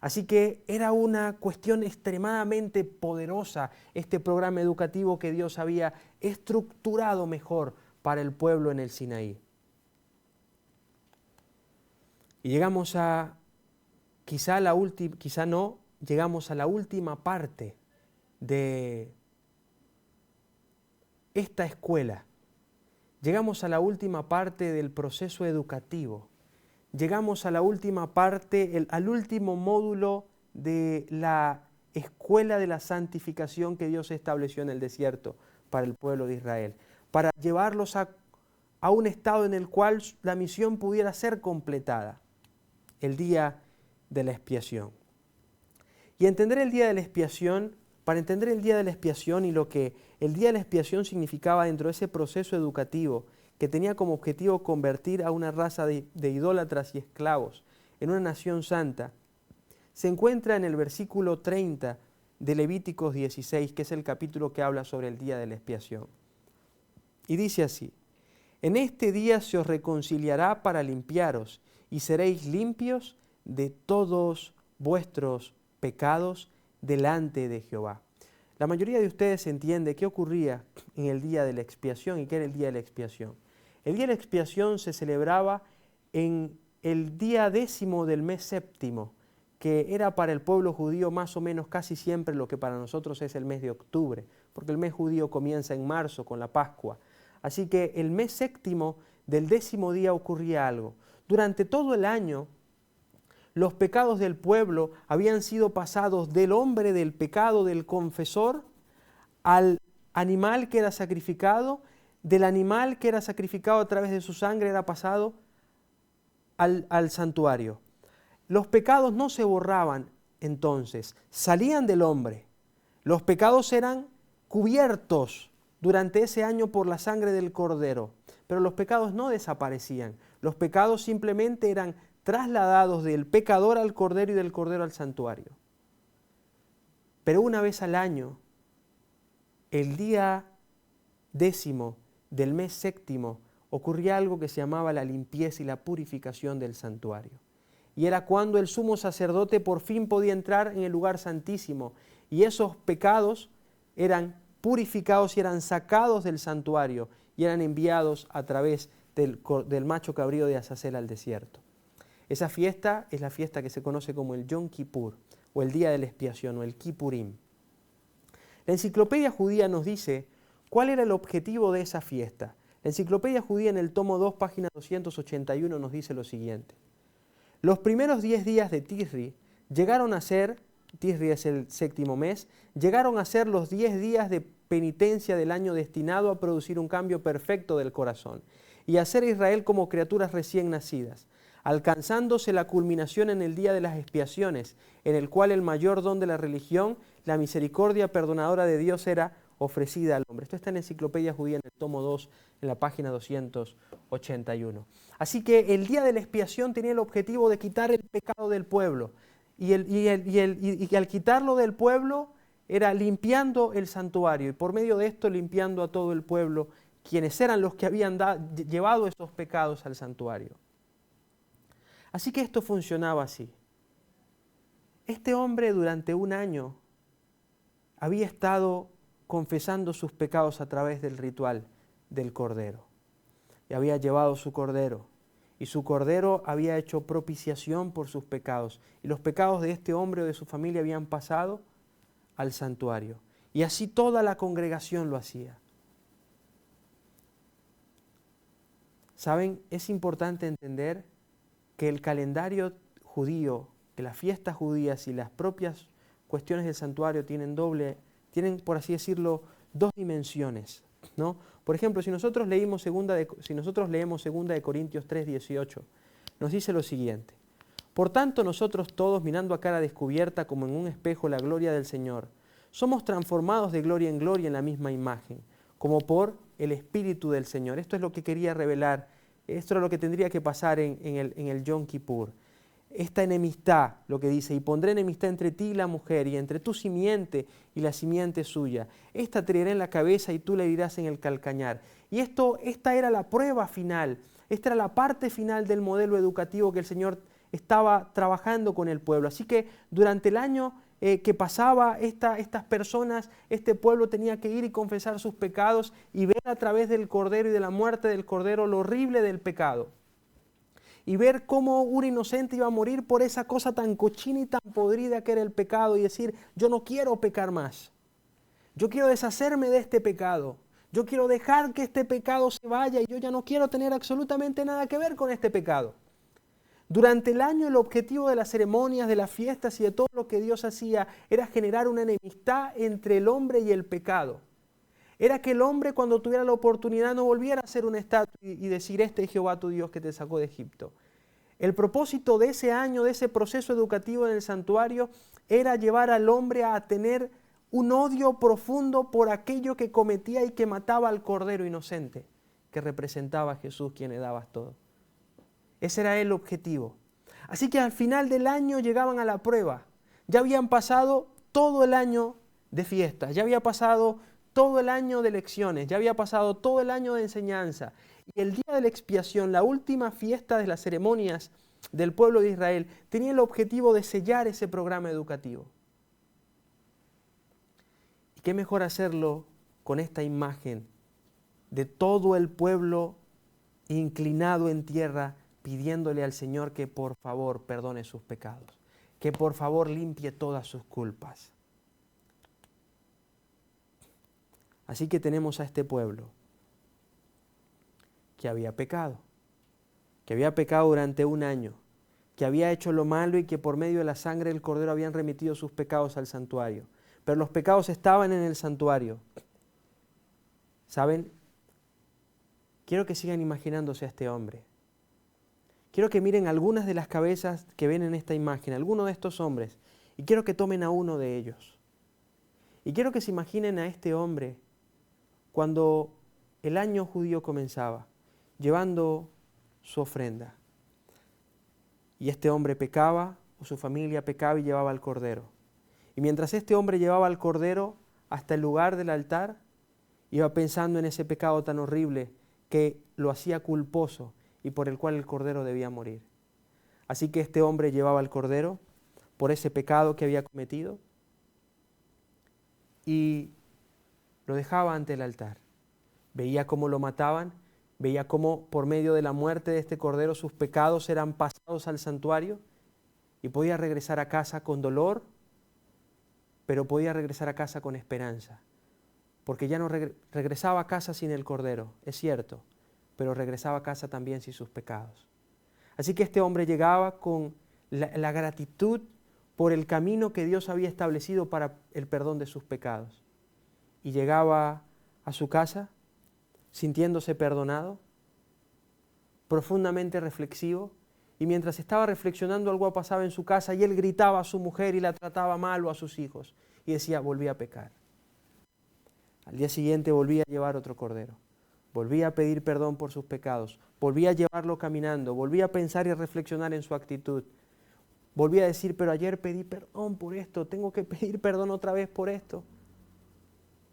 Así que era una cuestión extremadamente poderosa este programa educativo que Dios había estructurado mejor para el pueblo en el Sinaí. Y llegamos a, llegamos a la última parte de esta escuela. Llegamos a la última parte del proceso educativo. Llegamos a la última parte, al último módulo de la escuela de la santificación que Dios estableció en el desierto para el pueblo de Israel, para llevarlos a un estado en el cual la misión pudiera ser completada, el día de la expiación. Y entender el día de la expiación, para entender el día de la expiación y lo que el día de la expiación significaba dentro de ese proceso educativo, que tenía como objetivo convertir a una raza de idólatras y esclavos en una nación santa, se encuentra en el versículo 30 de Levíticos 16, que es el capítulo que habla sobre el día de la expiación. Y dice así: en este día se os reconciliará para limpiaros, y seréis limpios de todos vuestros pecados delante de Jehová. La mayoría de ustedes entiende qué ocurría en el día de la expiación y qué era el día de la expiación. El día de la expiación se celebraba en el día 10º del mes séptimo, que era para el pueblo judío más o menos casi siempre lo que para nosotros es el mes de octubre, porque el mes judío comienza en marzo con la Pascua. Así que el mes séptimo del 10º día ocurría algo. Durante todo el año, los pecados del pueblo habían sido pasados del hombre del pecado del confesor al animal que era sacrificado, del animal que era sacrificado a través de su sangre era pasado al santuario. Los pecados no se borraban entonces, salían del hombre. Los pecados eran cubiertos durante ese año por la sangre del Cordero, pero los pecados no desaparecían. Los pecados simplemente eran trasladados del pecador al Cordero y del Cordero al santuario. Pero una vez al año, el día 10º del mes séptimo, ocurría algo que se llamaba la limpieza y la purificación del santuario. Y era cuando el sumo sacerdote por fin podía entrar en el lugar santísimo y esos pecados eran purificados y eran sacados del santuario y eran enviados a través del macho cabrío de Azazel al desierto. Esa fiesta es la fiesta que se conoce como el Yom Kippur, o el Día de la Expiación, o el Kippurim. La enciclopedia judía nos dice cuál era el objetivo de esa fiesta. La enciclopedia judía en el tomo 2, página 281, nos dice lo siguiente. Los primeros 10 días de Tisri llegaron a ser Tisri es el 7º mes, llegaron a ser los 10 días de penitencia del año destinado a producir un cambio perfecto del corazón y hacer a Israel como criaturas recién nacidas, alcanzándose la culminación en el día de las expiaciones, en el cual el mayor don de la religión, la misericordia perdonadora de Dios, era ofrecida al hombre. Esto está en la Enciclopedia Judía, en el tomo 2, en la página 281. Así que el día de la expiación tenía el objetivo de quitar el pecado del pueblo. Y al quitarlo del pueblo era limpiando el santuario, y por medio de esto limpiando a todo el pueblo, quienes eran los que habían llevado esos pecados al santuario. Así que esto funcionaba así. Este hombre durante un año había estado confesando sus pecados a través del ritual del cordero. Y había llevado su cordero. Y su cordero había hecho propiciación por sus pecados. Y los pecados de este hombre o de su familia habían pasado al santuario. Y así toda la congregación lo hacía. ¿Saben? Es importante entender que el calendario judío, que las fiestas judías y las propias cuestiones del santuario tienen, por así decirlo, dos dimensiones, ¿no? Por ejemplo, si nosotros leemos 2 de Corintios 3:18, nos dice lo siguiente: por tanto, nosotros todos, mirando a cara descubierta como en un espejo la gloria del Señor, somos transformados de gloria en gloria en la misma imagen, como por el Espíritu del Señor. Esto es lo que quería revelar, esto es lo que tendría que pasar en el Yom Kippur. Esta enemistad, lo que dice, y pondré enemistad entre ti y la mujer, y entre tu simiente y la simiente suya. Esta te herirá en la cabeza y tú le herirás en el calcañar. Y esta era la prueba final, esta era la parte final del modelo educativo que el Señor estaba trabajando con el pueblo. Así que durante el año que pasaba estas personas, este pueblo tenía que ir y confesar sus pecados y ver a través del Cordero y de la muerte del Cordero lo horrible del pecado. Y ver cómo un inocente iba a morir por esa cosa tan cochina y tan podrida que era el pecado, y decir: yo no quiero pecar más. Yo quiero deshacerme de este pecado. Yo quiero dejar que este pecado se vaya y yo ya no quiero tener absolutamente nada que ver con este pecado. Durante el año el objetivo de las ceremonias, de las fiestas y de todo lo que Dios hacía era generar una enemistad entre el hombre y el pecado. Era que el hombre, cuando tuviera la oportunidad, no volviera a ser una estatua y decir: este es Jehová tu Dios que te sacó de Egipto. El propósito de ese año, de ese proceso educativo en el santuario, era llevar al hombre a tener un odio profundo por aquello que cometía y que mataba al Cordero inocente, que representaba a Jesús, quien le daba todo. Ese era el objetivo. Así que al final del año llegaban a la prueba. Ya habían pasado todo el año de fiestas, ya había pasado todo el año de lecciones, ya había pasado todo el año de enseñanza. Y el día de la expiación, la última fiesta de las ceremonias del pueblo de Israel, tenía el objetivo de sellar ese programa educativo. ¿Y qué mejor hacerlo con esta imagen de todo el pueblo inclinado en tierra, pidiéndole al Señor que por favor perdone sus pecados, que por favor limpie todas sus culpas? Así que tenemos a este pueblo que había pecado durante un año, que había hecho lo malo y que por medio de la sangre del Cordero habían remitido sus pecados al santuario. Pero los pecados estaban en el santuario. ¿Saben? Quiero que sigan imaginándose a este hombre. Quiero que miren algunas de las cabezas que ven en esta imagen, algunos de estos hombres, y quiero que tomen a uno de ellos. Y quiero que se imaginen a este hombre cuando el año judío comenzaba, llevando su ofrenda. Y este hombre pecaba, o su familia pecaba y llevaba al Cordero. Y mientras este hombre llevaba al Cordero hasta el lugar del altar, iba pensando en ese pecado tan horrible que lo hacía culposo y por el cual el Cordero debía morir. Así que este hombre llevaba al Cordero por ese pecado que había cometido y lo dejaba ante el altar. Veía cómo lo mataban, veía cómo por medio de la muerte de este Cordero sus pecados eran pasados al santuario y podía regresar a casa con dolor, pero podía regresar a casa con esperanza, porque ya no regresaba a casa sin el Cordero, es cierto, pero regresaba a casa también sin sus pecados. Así que este hombre llegaba con la gratitud, por el camino que Dios había establecido para el perdón de sus pecados. Y llegaba a su casa sintiéndose perdonado, profundamente reflexivo, y mientras estaba reflexionando algo pasaba en su casa y él gritaba a su mujer y la trataba mal o a sus hijos y decía, volví a pecar. Al día siguiente volví a llevar otro cordero, volví a pedir perdón por sus pecados, volví a llevarlo caminando, volví a pensar y a reflexionar en su actitud, volví a decir, pero ayer pedí perdón por esto, tengo que pedir perdón otra vez por esto.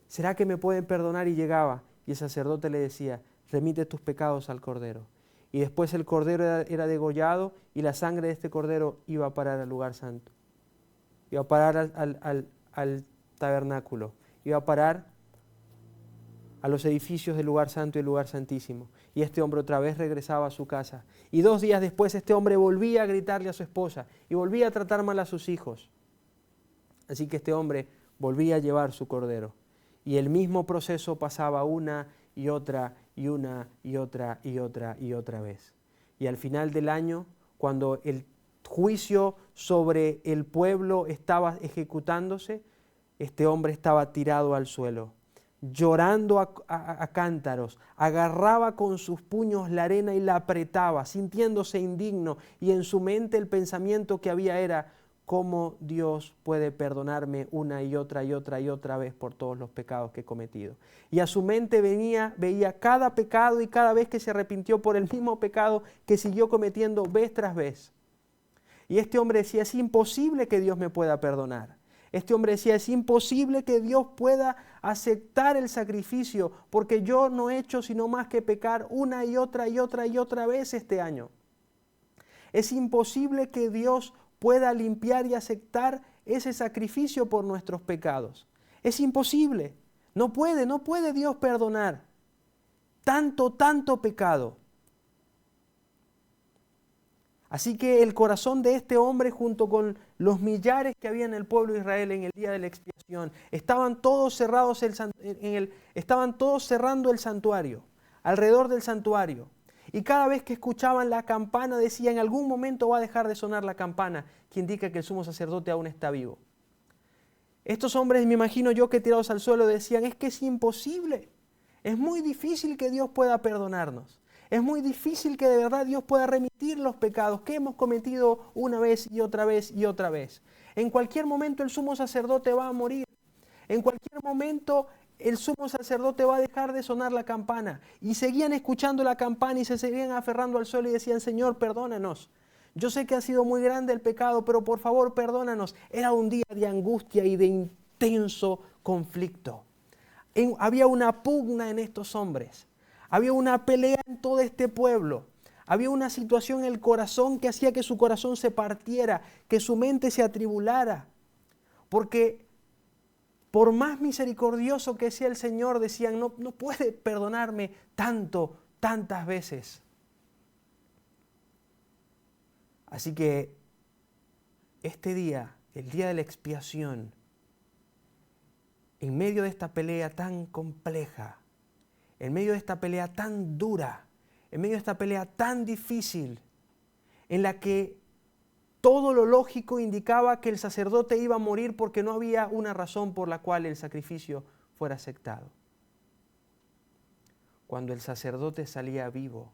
¿Será que me pueden perdonar? Y llegaba y el sacerdote le decía, remite tus pecados al cordero. Y después el cordero era degollado y la sangre de este cordero iba a parar al lugar santo. Iba a parar al tabernáculo. Iba a parar a los edificios del lugar santo y el lugar santísimo. Y este hombre otra vez regresaba a su casa. Y 2 días después este hombre volvía a gritarle a su esposa y volvía a tratar mal a sus hijos. Así que este hombre volvía a llevar su cordero. Y el mismo proceso pasaba una y otra y una y otra y otra y otra vez. Y al final del año, cuando el juicio sobre el pueblo estaba ejecutándose, este hombre estaba tirado al suelo, llorando a cántaros, agarraba con sus puños la arena y la apretaba, sintiéndose indigno, y en su mente el pensamiento que había era, ¿cómo Dios puede perdonarme una y otra y otra y otra vez por todos los pecados que he cometido? Y a su mente veía cada pecado y cada vez que se arrepintió por el mismo pecado que siguió cometiendo vez tras vez. Y este hombre decía, es imposible que Dios me pueda perdonar. Este hombre decía, es imposible que Dios pueda aceptar el sacrificio porque yo no he hecho sino más que pecar una y otra y otra y otra vez este año. Es imposible que Dios pueda limpiar y aceptar ese sacrificio por nuestros pecados. Es imposible. No puede Dios perdonar tanto pecado. Así que el corazón de este hombre, junto con los millares que había en el pueblo de Israel en el día de la expiación, estaban todos cerrando el santuario, alrededor del santuario. Y cada vez que escuchaban la campana decía, en algún momento va a dejar de sonar la campana, que indica que el sumo sacerdote aún está vivo. Estos hombres, me imagino yo, que tirados al suelo decían, es que es imposible, es muy difícil que Dios pueda perdonarnos. Es muy difícil que de verdad Dios pueda remitir los pecados que hemos cometido una vez y otra vez y otra vez. En cualquier momento el sumo sacerdote va a morir. En cualquier momento el sumo sacerdote va a dejar de sonar la campana. Y seguían escuchando la campana y se seguían aferrando al suelo y decían, Señor, perdónanos. Yo sé que ha sido muy grande el pecado, pero por favor, perdónanos. Era un día de angustia y de intenso conflicto. Había una pugna en estos hombres. Había una pelea en todo este pueblo. Había una situación en el corazón que hacía que su corazón se partiera, que su mente se atribulara. Porque por más misericordioso que sea el Señor, decían, no puede perdonarme tantas veces. Así que este día, el día de la expiación, en medio de esta pelea tan compleja, en medio de esta pelea tan dura, en medio de esta pelea tan difícil, en la que todo lo lógico indicaba que el sacerdote iba a morir porque no había una razón por la cual el sacrificio fuera aceptado. Cuando el sacerdote salía vivo,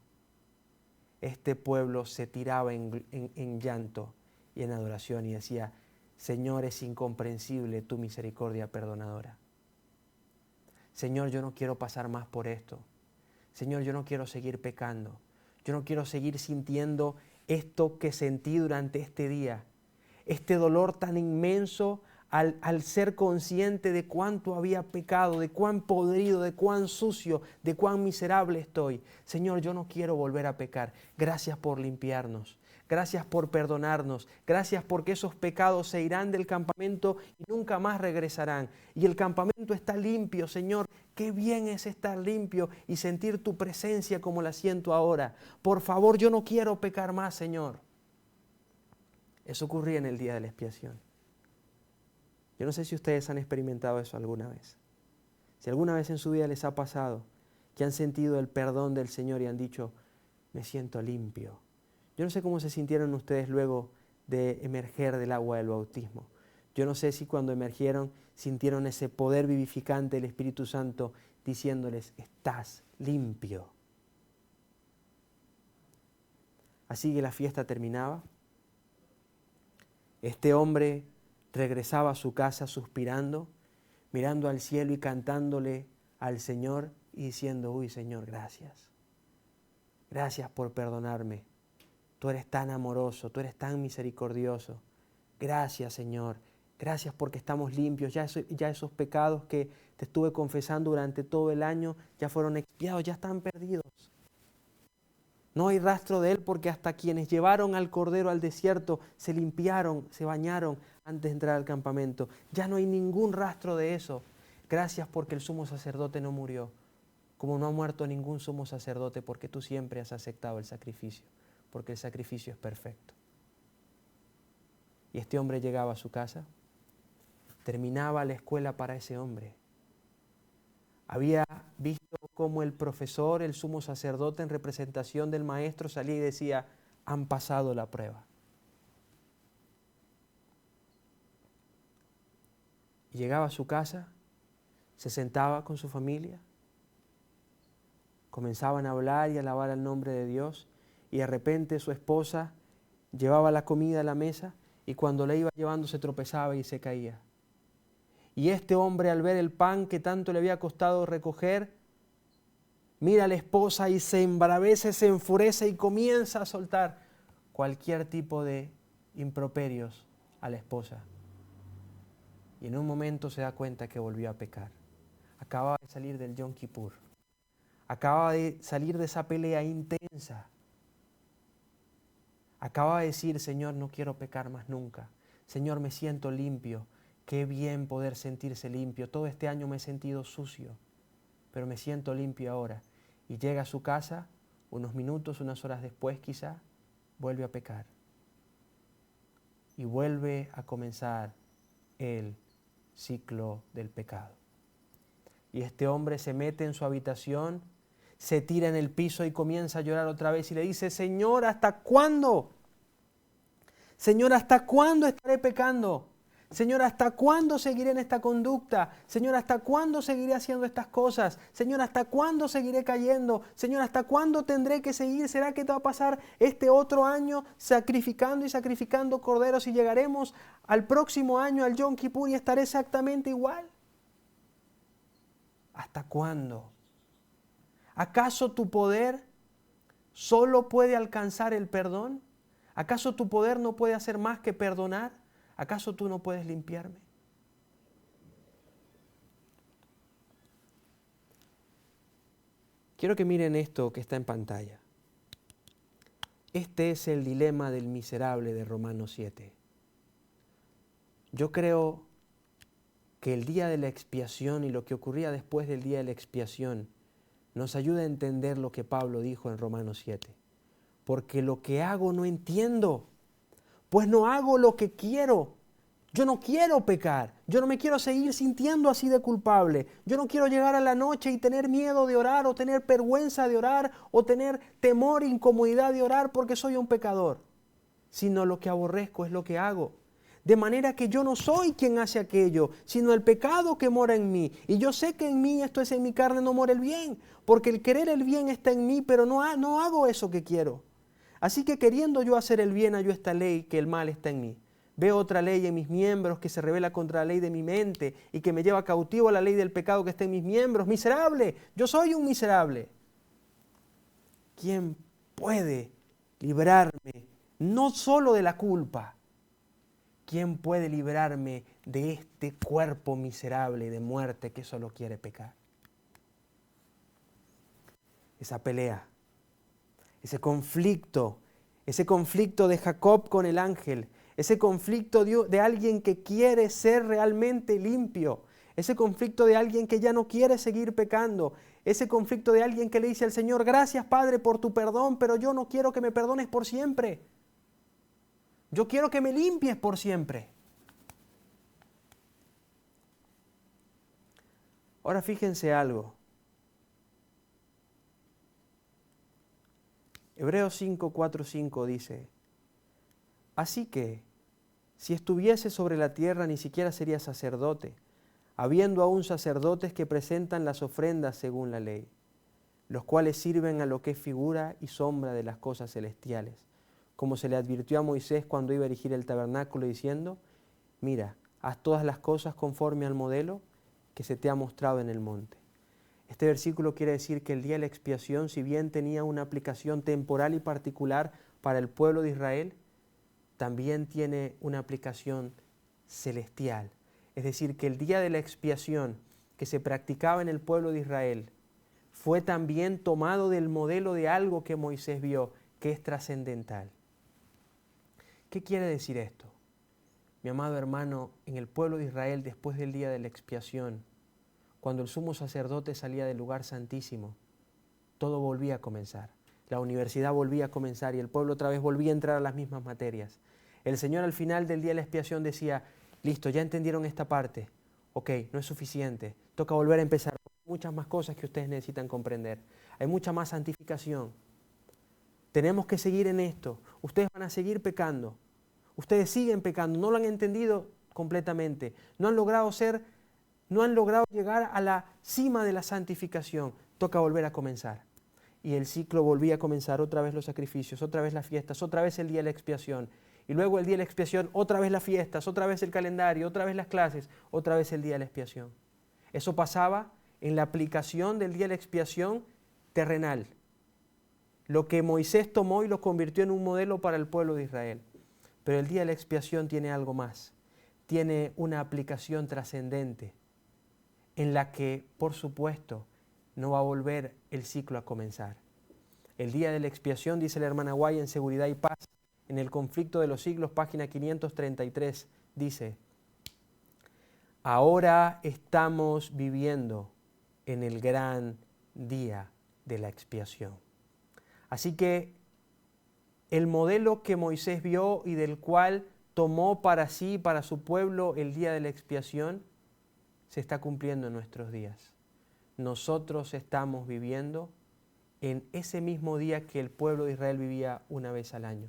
este pueblo se tiraba en llanto y en adoración y decía, Señor, es incomprensible tu misericordia perdonadora. Señor, yo no quiero pasar más por esto. Señor, yo no quiero seguir pecando. Yo no quiero seguir sintiendo esto que sentí durante este día. Este dolor tan inmenso al ser consciente de cuánto había pecado, de cuán podrido, de cuán sucio, de cuán miserable estoy. Señor, yo no quiero volver a pecar. Gracias por limpiarnos. Gracias por perdonarnos. Gracias porque esos pecados se irán del campamento y nunca más regresarán. Y el campamento está limpio, Señor. Qué bien es estar limpio y sentir tu presencia como la siento ahora. Por favor, yo no quiero pecar más, Señor. Eso ocurría en el día de la expiación. Yo no sé si ustedes han experimentado eso alguna vez. Si alguna vez en su vida les ha pasado que han sentido el perdón del Señor y han dicho, me siento limpio. Yo no sé cómo se sintieron ustedes luego de emerger del agua del bautismo. Yo no sé si cuando emergieron sintieron ese poder vivificante del Espíritu Santo diciéndoles, estás limpio. Así que la fiesta terminaba. Este hombre regresaba a su casa suspirando, mirando al cielo y cantándole al Señor y diciendo, uy Señor, gracias. Gracias por perdonarme. Tú eres tan amoroso, tú eres tan misericordioso. Gracias, Señor. Gracias porque estamos limpios. Ya esos pecados que te estuve confesando durante todo el año ya fueron expiados, ya están perdidos. No hay rastro de él porque hasta quienes llevaron al Cordero al desierto se limpiaron, se bañaron antes de entrar al campamento. Ya no hay ningún rastro de eso. Gracias porque el sumo sacerdote no murió. Como no ha muerto ningún sumo sacerdote porque tú siempre has aceptado el sacrificio. Porque el sacrificio es perfecto. Y este hombre llegaba a su casa, terminaba la escuela para ese hombre. Había visto cómo el profesor, el sumo sacerdote en representación del maestro salía y decía, han pasado la prueba. Y llegaba a su casa, se sentaba con su familia, comenzaban a hablar y a alabar el nombre de Dios, y de repente su esposa llevaba la comida a la mesa y cuando la iba llevando se tropezaba y se caía. Y este hombre, al ver el pan que tanto le había costado recoger, mira a la esposa y se embravece, se enfurece y comienza a soltar cualquier tipo de improperios a la esposa. Y en un momento se da cuenta que volvió a pecar. Acababa de salir del Yom Kippur. Acababa de salir de esa pelea intensa. Acababa de decir, Señor, no quiero pecar más nunca. Señor, me siento limpio. Qué bien poder sentirse limpio. Todo este año me he sentido sucio, pero me siento limpio ahora. Y llega a su casa, unos minutos, unas horas después quizá, vuelve a pecar. Y vuelve a comenzar el ciclo del pecado. Y este hombre se mete en su habitación, se tira en el piso y comienza a llorar otra vez y le dice, Señor, ¿hasta cuándo? Señor, ¿hasta cuándo estaré pecando? Señor, ¿hasta cuándo seguiré en esta conducta? Señor, ¿hasta cuándo seguiré haciendo estas cosas? Señor, ¿hasta cuándo seguiré cayendo? Señor, ¿hasta cuándo tendré que seguir? ¿Será que te va a pasar este otro año sacrificando y sacrificando corderos y llegaremos al próximo año, al Yom Kippur, y estaré exactamente igual? ¿Hasta cuándo? ¿Acaso tu poder solo puede alcanzar el perdón? ¿Acaso tu poder no puede hacer más que perdonar? ¿Acaso tú no puedes limpiarme? Quiero que miren esto que está en pantalla. Este es el dilema del miserable de Romanos 7. Yo creo que el día de la expiación y lo que ocurría después del día de la expiación nos ayuda a entender lo que Pablo dijo en Romanos 7. Porque lo que hago no entiendo, pues no hago lo que quiero. Yo no quiero pecar, yo no me quiero seguir sintiendo así de culpable. Yo no quiero llegar a la noche y tener miedo de orar o tener vergüenza de orar o tener temor e incomodidad de orar porque soy un pecador. Sino lo que aborrezco es lo que hago. De manera que yo no soy quien hace aquello, sino el pecado que mora en mí. Y yo sé que en mí, esto es en mi carne, no mora el bien. Porque el querer el bien está en mí, pero no hago eso que quiero. Así que queriendo yo hacer el bien, hallo esta ley, que el mal está en mí. Veo otra ley en mis miembros que se revela contra la ley de mi mente y que me lleva cautivo a la ley del pecado que está en mis miembros. ¡Miserable! Yo soy un miserable. ¿Quién puede librarme no solo de la culpa? ¿Quién puede librarme de este cuerpo miserable de muerte que solo quiere pecar? Esa pelea, ese conflicto de Jacob con el ángel, ese conflicto de alguien que quiere ser realmente limpio, ese conflicto de alguien que ya no quiere seguir pecando, ese conflicto de alguien que le dice al Señor, gracias Padre por tu perdón, pero yo no quiero que me perdones por siempre. Yo quiero que me limpies por siempre. Ahora fíjense algo. Hebreos 5:4-5 dice, Así que, si estuviese sobre la tierra, ni siquiera sería sacerdote, habiendo aún sacerdotes que presentan las ofrendas según la ley, los cuales sirven a lo que es figura y sombra de las cosas celestiales, como se le advirtió a Moisés cuando iba a erigir el tabernáculo, diciendo: mira, haz todas las cosas conforme al modelo que se te ha mostrado en el monte. Este versículo quiere decir que el día de la expiación, si bien tenía una aplicación temporal y particular para el pueblo de Israel, también tiene una aplicación celestial. Es decir, que el día de la expiación que se practicaba en el pueblo de Israel fue también tomado del modelo de algo que Moisés vio, que es trascendental. ¿Qué quiere decir esto? Mi amado hermano, en el pueblo de Israel, después del día de la expiación, cuando el sumo sacerdote salía del lugar santísimo, todo volvía a comenzar. La universidad volvía a comenzar y el pueblo otra vez volvía a entrar a las mismas materias. El Señor al final del día de la expiación decía: listo, ya entendieron esta parte. Ok, no es suficiente. Toca volver a empezar. Muchas más cosas que ustedes necesitan comprender. Hay mucha más santificación. Tenemos que seguir en esto. Ustedes van a seguir pecando. Ustedes siguen pecando. No lo han entendido completamente. No han logrado llegar a la cima de la santificación. Toca volver a comenzar. Y el ciclo volvía a comenzar, otra vez los sacrificios, otra vez las fiestas, otra vez el día de la expiación. Y luego el día de la expiación, otra vez las fiestas, otra vez el calendario, otra vez las clases, otra vez el día de la expiación. Eso pasaba en la aplicación del día de la expiación terrenal. Lo que Moisés tomó y lo convirtió en un modelo para el pueblo de Israel. Pero el día de la expiación tiene algo más. Tiene una aplicación trascendente en la que, por supuesto, no va a volver el ciclo a comenzar. El día de la expiación, dice la hermana Guay en Seguridad y Paz, en el conflicto de los siglos, página 533, dice: ahora estamos viviendo en el gran día de la expiación. Así que el modelo que Moisés vio y del cual tomó para sí, para su pueblo, el día de la expiación, se está cumpliendo en nuestros días. Nosotros estamos viviendo en ese mismo día que el pueblo de Israel vivía una vez al año.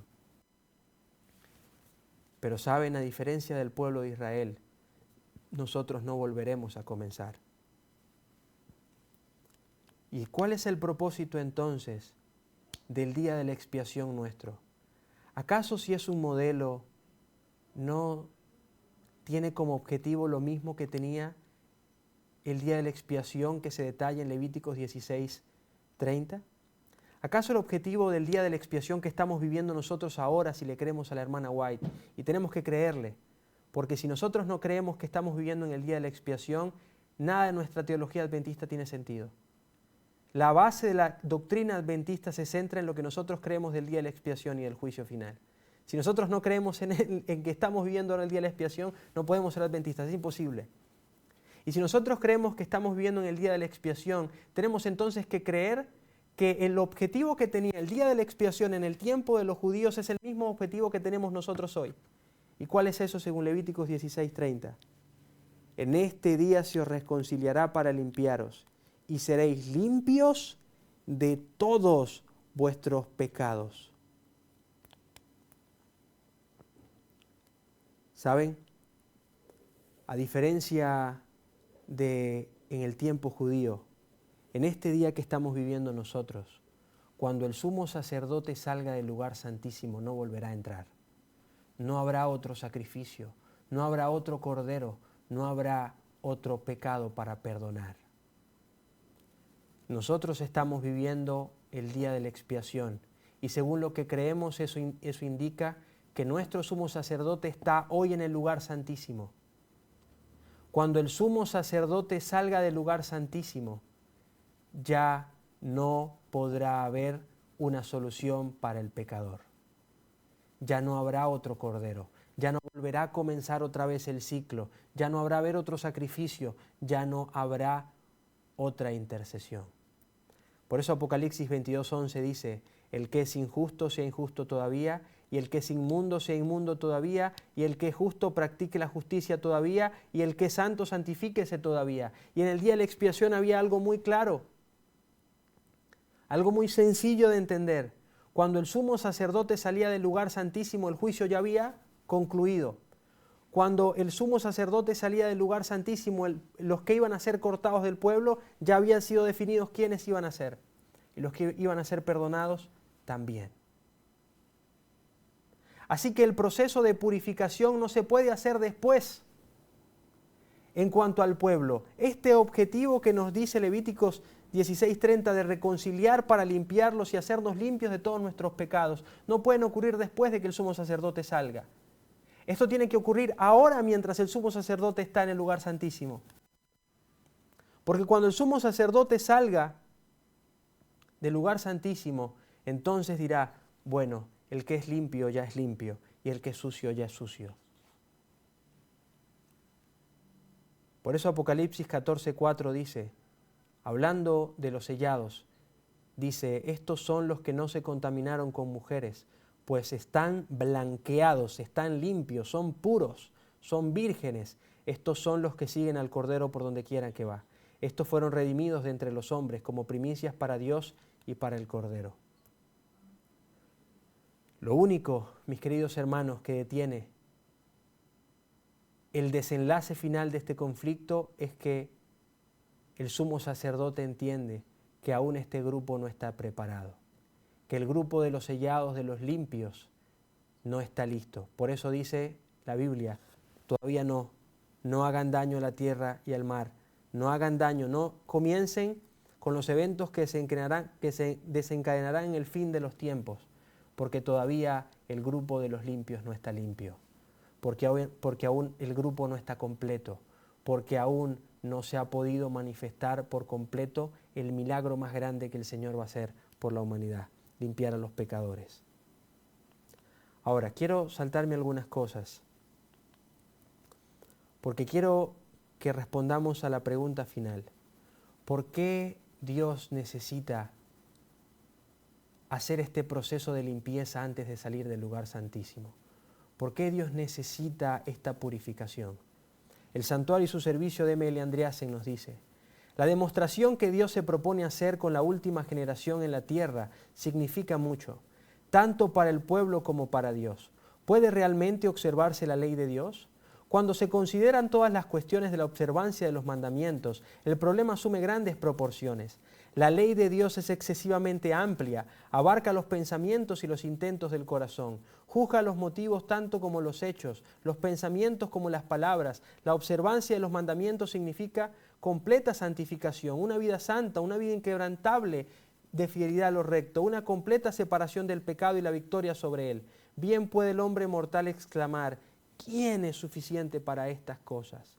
Pero saben, a diferencia del pueblo de Israel, nosotros no volveremos a comenzar. ¿Y cuál es el propósito entonces del día de la expiación nuestro? ¿Acaso si es un modelo, no tiene como objetivo lo mismo que tenía el día de la expiación que se detalla en Levíticos 16:30? ¿Acaso el objetivo del día de la expiación que estamos viviendo nosotros ahora, si le creemos a la hermana White, y tenemos que creerle, porque si nosotros no creemos que estamos viviendo en el día de la expiación, nada de nuestra teología adventista tiene sentido. La base de la doctrina adventista se centra en lo que nosotros creemos del día de la expiación y del juicio final. Si nosotros no creemos en que estamos viviendo ahora el día de la expiación, no podemos ser adventistas, es imposible. Y si nosotros creemos que estamos viviendo en el día de la expiación, tenemos entonces que creer que el objetivo que tenía el día de la expiación en el tiempo de los judíos es el mismo objetivo que tenemos nosotros hoy. ¿Y cuál es eso según Levíticos 16:30? En este día se os reconciliará para limpiaros, y seréis limpios de todos vuestros pecados. ¿Saben? A diferencia de en el tiempo judío, en este día que estamos viviendo nosotros, cuando el sumo sacerdote salga del lugar santísimo, no volverá a entrar. No habrá otro sacrificio, no habrá otro cordero, no habrá otro pecado para perdonar. Nosotros estamos viviendo el día de la expiación y según lo que creemos eso indica que nuestro sumo sacerdote está hoy en el lugar santísimo. Cuando el sumo sacerdote salga del lugar santísimo, ya no podrá haber una solución para el pecador. Ya no habrá otro cordero, ya no volverá a comenzar otra vez el ciclo, ya no habrá haber otro sacrificio, ya no habrá otra intercesión. Por eso Apocalipsis 22:11 dice: el que es injusto sea injusto todavía, y el que es inmundo sea inmundo todavía, y el que es justo practique la justicia todavía, y el que es santo santifíquese todavía. Y en el día de la expiación había algo muy claro, algo muy sencillo de entender. Cuando el sumo sacerdote salía del lugar santísimo, el juicio ya había concluido. Cuando el sumo sacerdote salía del lugar santísimo, los que iban a ser cortados del pueblo ya habían sido definidos quiénes iban a ser. Y los que iban a ser perdonados también. Así que el proceso de purificación no se puede hacer después. En cuanto al pueblo, este objetivo que nos dice Levíticos 16:30 de reconciliar para limpiarlos y hacernos limpios de todos nuestros pecados, no pueden ocurrir después de que el sumo sacerdote salga. Esto tiene que ocurrir ahora mientras el sumo sacerdote está en el lugar santísimo. Porque cuando el sumo sacerdote salga del lugar santísimo, entonces dirá, bueno, el que es limpio ya es limpio y el que es sucio ya es sucio. Por eso Apocalipsis 14:4 dice, hablando de los sellados, dice, estos son los que no se contaminaron con mujeres, pues están blanqueados, están limpios, son puros, son vírgenes. Estos son los que siguen al Cordero por donde quiera que va. Estos fueron redimidos de entre los hombres como primicias para Dios y para el Cordero. Lo único, mis queridos hermanos, que detiene el desenlace final de este conflicto es que el sumo sacerdote entiende que aún este grupo no está preparado, que el grupo de los sellados, de los limpios, no está listo. Por eso dice la Biblia, todavía no hagan daño a la tierra y al mar, no hagan daño, no comiencen con los eventos que se desencadenarán en el fin de los tiempos, porque todavía el grupo de los limpios no está limpio, porque aún el grupo no está completo, porque aún no se ha podido manifestar por completo el milagro más grande que el Señor va a hacer por la humanidad, limpiar a los pecadores. Ahora, quiero saltarme algunas cosas, porque quiero que respondamos a la pregunta final. ¿Por qué Dios necesita hacer este proceso de limpieza antes de salir del lugar santísimo? ¿Por qué Dios necesita esta purificación? El santuario y su servicio de M.L. Andreasen nos dice, la demostración que Dios se propone hacer con la última generación en la tierra significa mucho, tanto para el pueblo como para Dios. ¿Puede realmente observarse la ley de Dios? Cuando se consideran todas las cuestiones de la observancia de los mandamientos, el problema asume grandes proporciones. La ley de Dios es excesivamente amplia, abarca los pensamientos y los intentos del corazón, juzga los motivos tanto como los hechos, los pensamientos como las palabras. La observancia de los mandamientos significa completa santificación, una vida santa, una vida inquebrantable de fidelidad a lo recto, una completa separación del pecado y la victoria sobre él. Bien puede el hombre mortal exclamar, ¿quién es suficiente para estas cosas?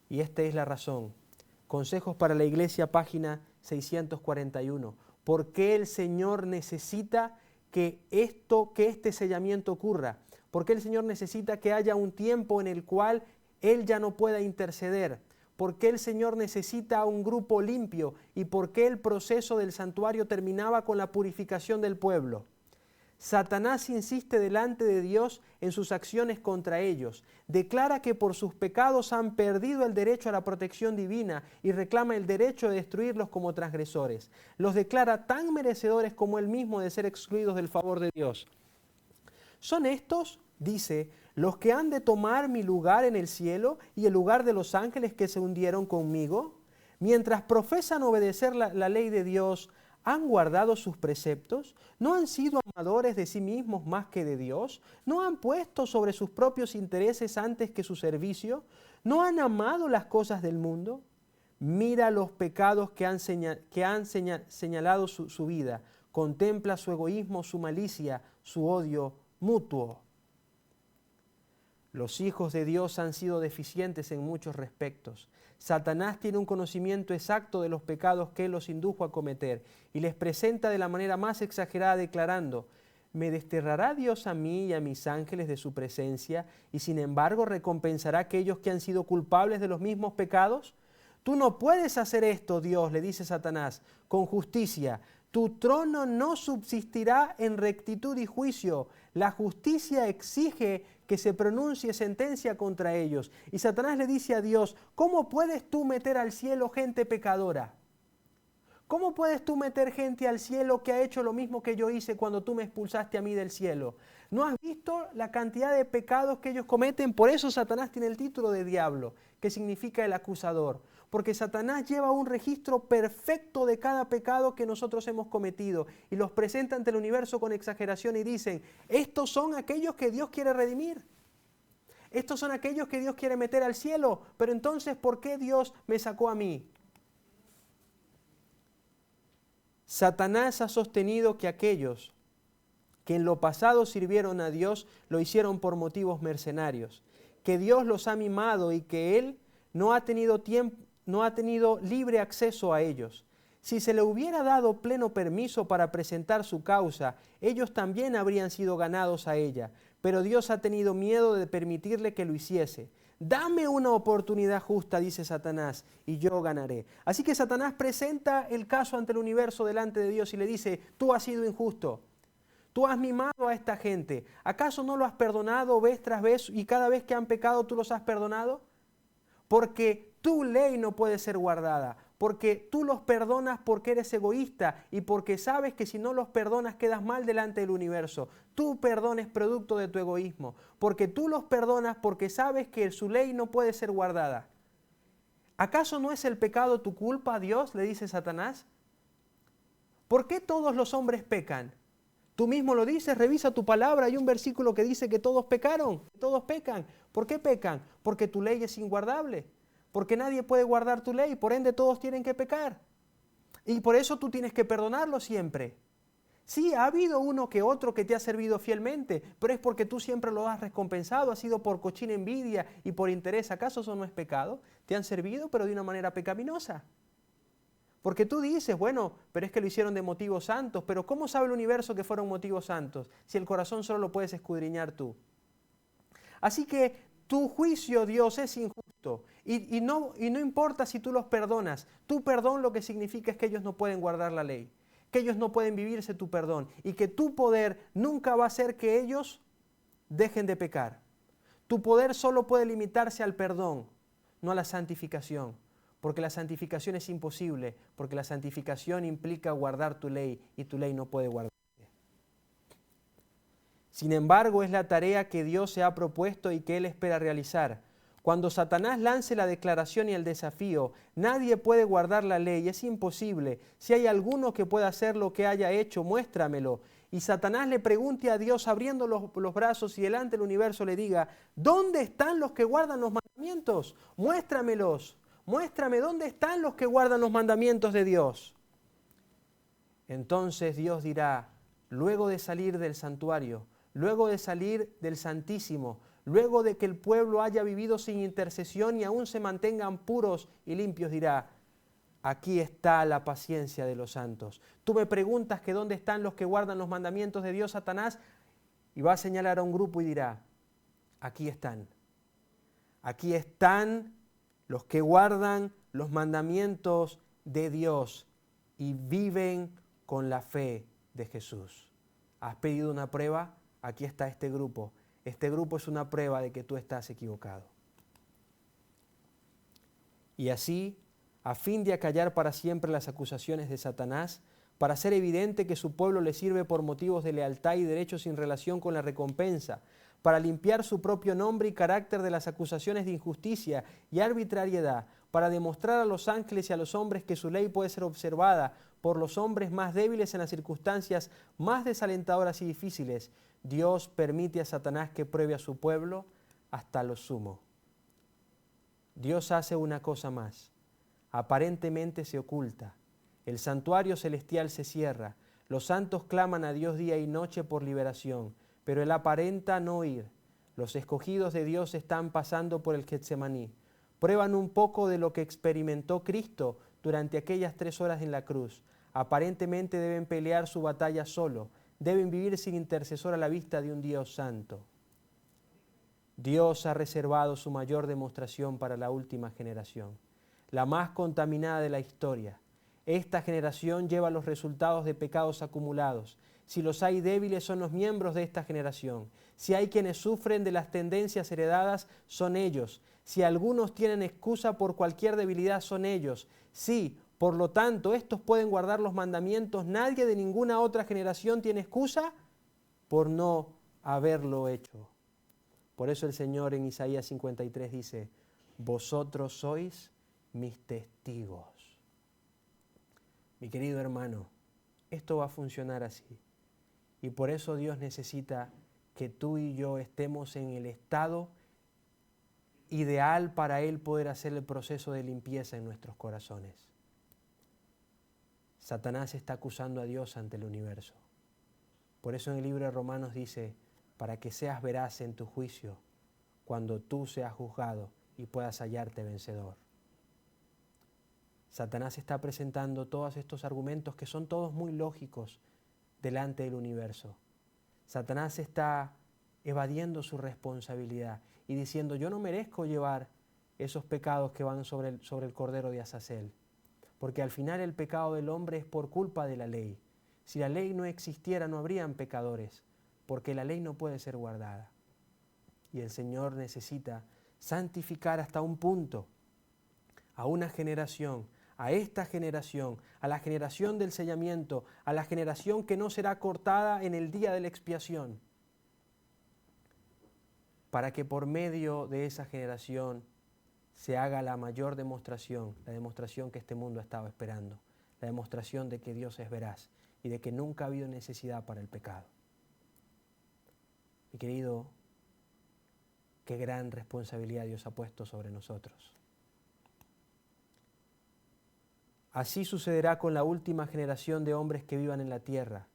Y esta es la razón. Consejos para la Iglesia, página 641. ¿Por qué el Señor necesita que este sellamiento ocurra? ¿Por qué el Señor necesita que haya un tiempo en el cual Él ya no pueda interceder? ¿Por qué el Señor necesita un grupo limpio? ¿Y por qué el proceso del santuario terminaba con la purificación del pueblo? Satanás insiste delante de Dios en sus acciones contra ellos. Declara que por sus pecados han perdido el derecho a la protección divina y reclama el derecho de destruirlos como transgresores. Los declara tan merecedores como él mismo de ser excluidos del favor de Dios. ¿Son estos, dice, los que han de tomar mi lugar en el cielo y el lugar de los ángeles que se hundieron conmigo? Mientras profesan obedecer la ley de Dios, ¿han guardado sus preceptos? ¿No han sido amadores de sí mismos más que de Dios? ¿No han puesto sobre sus propios intereses antes que su servicio? ¿No han amado las cosas del mundo? Mira los pecados que han señalado su vida. Contempla su egoísmo, su malicia, su odio mutuo. Los hijos de Dios han sido deficientes en muchos respectos. Satanás tiene un conocimiento exacto de los pecados que Él los indujo a cometer y les presenta de la manera más exagerada declarando, ¿me desterrará Dios a mí y a mis ángeles de su presencia y sin embargo recompensará a aquellos que han sido culpables de los mismos pecados? Tú no puedes hacer esto, Dios, le dice Satanás, con justicia. Tu trono no subsistirá en rectitud y juicio. La justicia exige que se pronuncie sentencia contra ellos. Y Satanás le dice a Dios, ¿cómo puedes tú meter al cielo gente pecadora? ¿Cómo puedes tú meter gente al cielo que ha hecho lo mismo que yo hice cuando tú me expulsaste a mí del cielo? ¿No has visto la cantidad de pecados que ellos cometen? Por eso Satanás tiene el título de diablo, que significa el acusador. Porque Satanás lleva un registro perfecto de cada pecado que nosotros hemos cometido y los presenta ante el universo con exageración y dicen, estos son aquellos que Dios quiere redimir. Estos son aquellos que Dios quiere meter al cielo. Pero entonces, ¿por qué Dios me sacó a mí? Satanás ha sostenido que aquellos que en lo pasado sirvieron a Dios lo hicieron por motivos mercenarios, que Dios los ha mimado y que Él no ha tenido libre acceso a ellos. Si se le hubiera dado pleno permiso para presentar su causa, ellos también habrían sido ganados a ella, pero Dios ha tenido miedo de permitirle que lo hiciese. Dame una oportunidad justa, dice Satanás, y yo ganaré. Así que Satanás presenta el caso ante el universo delante de Dios y le dice, tú has sido injusto, tú has mimado a esta gente. ¿Acaso no lo has perdonado vez tras vez y cada vez que han pecado tú los has perdonado? Porque tu ley no puede ser guardada, porque tú los perdonas porque eres egoísta y porque sabes que si no los perdonas quedas mal delante del universo. Tu perdón es producto de tu egoísmo, porque tú los perdonas porque sabes que su ley no puede ser guardada. ¿Acaso no es el pecado tu culpa, Dios?, le dice Satanás. ¿Por qué todos los hombres pecan? Tú mismo lo dices, revisa tu palabra, hay un versículo que dice que todos pecaron, todos pecan. ¿Por qué pecan? Porque tu ley es inguardable, porque nadie puede guardar tu ley, por ende todos tienen que pecar. Y por eso tú tienes que perdonarlo siempre. Sí, ha habido uno que otro que te ha servido fielmente, pero es porque tú siempre lo has recompensado, ha sido por cochina envidia y por interés. ¿Acaso eso no es pecado? Te han servido, pero de una manera pecaminosa. Porque tú dices, bueno, pero es que lo hicieron de motivos santos, pero ¿cómo sabe el universo que fueron motivos santos? Si el corazón solo lo puedes escudriñar tú. Así que tu juicio, Dios, es injusto y no importa si tú los perdonas. Tu perdón lo que significa es que ellos no pueden guardar la ley, que ellos no pueden vivirse tu perdón y que tu poder nunca va a hacer que ellos dejen de pecar. Tu poder solo puede limitarse al perdón, no a la santificación. Porque la santificación es imposible, porque la santificación implica guardar tu ley y tu ley no puede guardarte. Sin embargo, es la tarea que Dios se ha propuesto y que Él espera realizar. Cuando Satanás lance la declaración y el desafío, nadie puede guardar la ley, es imposible. Si hay alguno que pueda hacer lo que haya hecho, muéstramelo. Y Satanás le pregunte a Dios abriendo los brazos y delante del universo le diga, ¿dónde están los que guardan los mandamientos? Muéstramelos. Muéstrame dónde están los que guardan los mandamientos de Dios. Entonces Dios dirá, luego de salir del santuario, luego de salir del Santísimo, luego de que el pueblo haya vivido sin intercesión y aún se mantengan puros y limpios, dirá, aquí está la paciencia de los santos. Tú me preguntas que dónde están los que guardan los mandamientos de Dios, Satanás, y va a señalar a un grupo y dirá, aquí están. Aquí están los que guardan los mandamientos de Dios y viven con la fe de Jesús. ¿Has pedido una prueba? Aquí está este grupo. Este grupo es una prueba de que tú estás equivocado. Y así, a fin de acallar para siempre las acusaciones de Satanás, para hacer evidente que su pueblo le sirve por motivos de lealtad y derechos sin relación con la recompensa, para limpiar su propio nombre y carácter de las acusaciones de injusticia y arbitrariedad, para demostrar a los ángeles y a los hombres que su ley puede ser observada por los hombres más débiles en las circunstancias más desalentadoras y difíciles, Dios permite a Satanás que pruebe a su pueblo hasta lo sumo. Dios hace una cosa más. Aparentemente se oculta. El santuario celestial se cierra. Los santos claman a Dios día y noche por liberación, pero Él aparenta no oír. Los escogidos de Dios están pasando por el Getsemaní. Prueban un poco de lo que experimentó Cristo durante aquellas 3 horas en la cruz. Aparentemente deben pelear su batalla solo. Deben vivir sin intercesor a la vista de un Dios santo. Dios ha reservado su mayor demostración para la última generación, la más contaminada de la historia. Esta generación lleva los resultados de pecados acumulados. Si los hay débiles, son los miembros de esta generación. Si hay quienes sufren de las tendencias heredadas, son ellos. Si algunos tienen excusa por cualquier debilidad, son ellos. Sí, Por lo tanto, estos pueden guardar los mandamientos. Nadie de ninguna otra generación tiene excusa por no haberlo hecho. Por eso el Señor en Isaías 53 dice, vosotros sois mis testigos. Mi querido hermano, esto va a funcionar así. Y por eso Dios necesita que tú y yo estemos en el estado ideal para Él poder hacer el proceso de limpieza en nuestros corazones. Satanás está acusando a Dios ante el universo. Por eso en el libro de Romanos dice, para que seas veraz en tu juicio, cuando tú seas juzgado y puedas hallarte vencedor. Satanás está presentando todos estos argumentos que son todos muy lógicos delante del universo. Satanás está evadiendo su responsabilidad y diciendo, yo no merezco llevar esos pecados que van sobre el cordero de Azazel, porque al final el pecado del hombre es por culpa de la ley. Si la ley no existiera, no habrían pecadores, porque la ley no puede ser guardada. Y el Señor necesita santificar hasta un punto a una generación, a esta generación, a la generación del sellamiento, a la generación que no será cortada en el día de la expiación, para que por medio de esa generación se haga la mayor demostración, la demostración que este mundo ha estado esperando, la demostración de que Dios es veraz y de que nunca ha habido necesidad para el pecado. Mi querido, qué gran responsabilidad Dios ha puesto sobre nosotros. Así sucederá con la última generación de hombres que vivan en la tierra.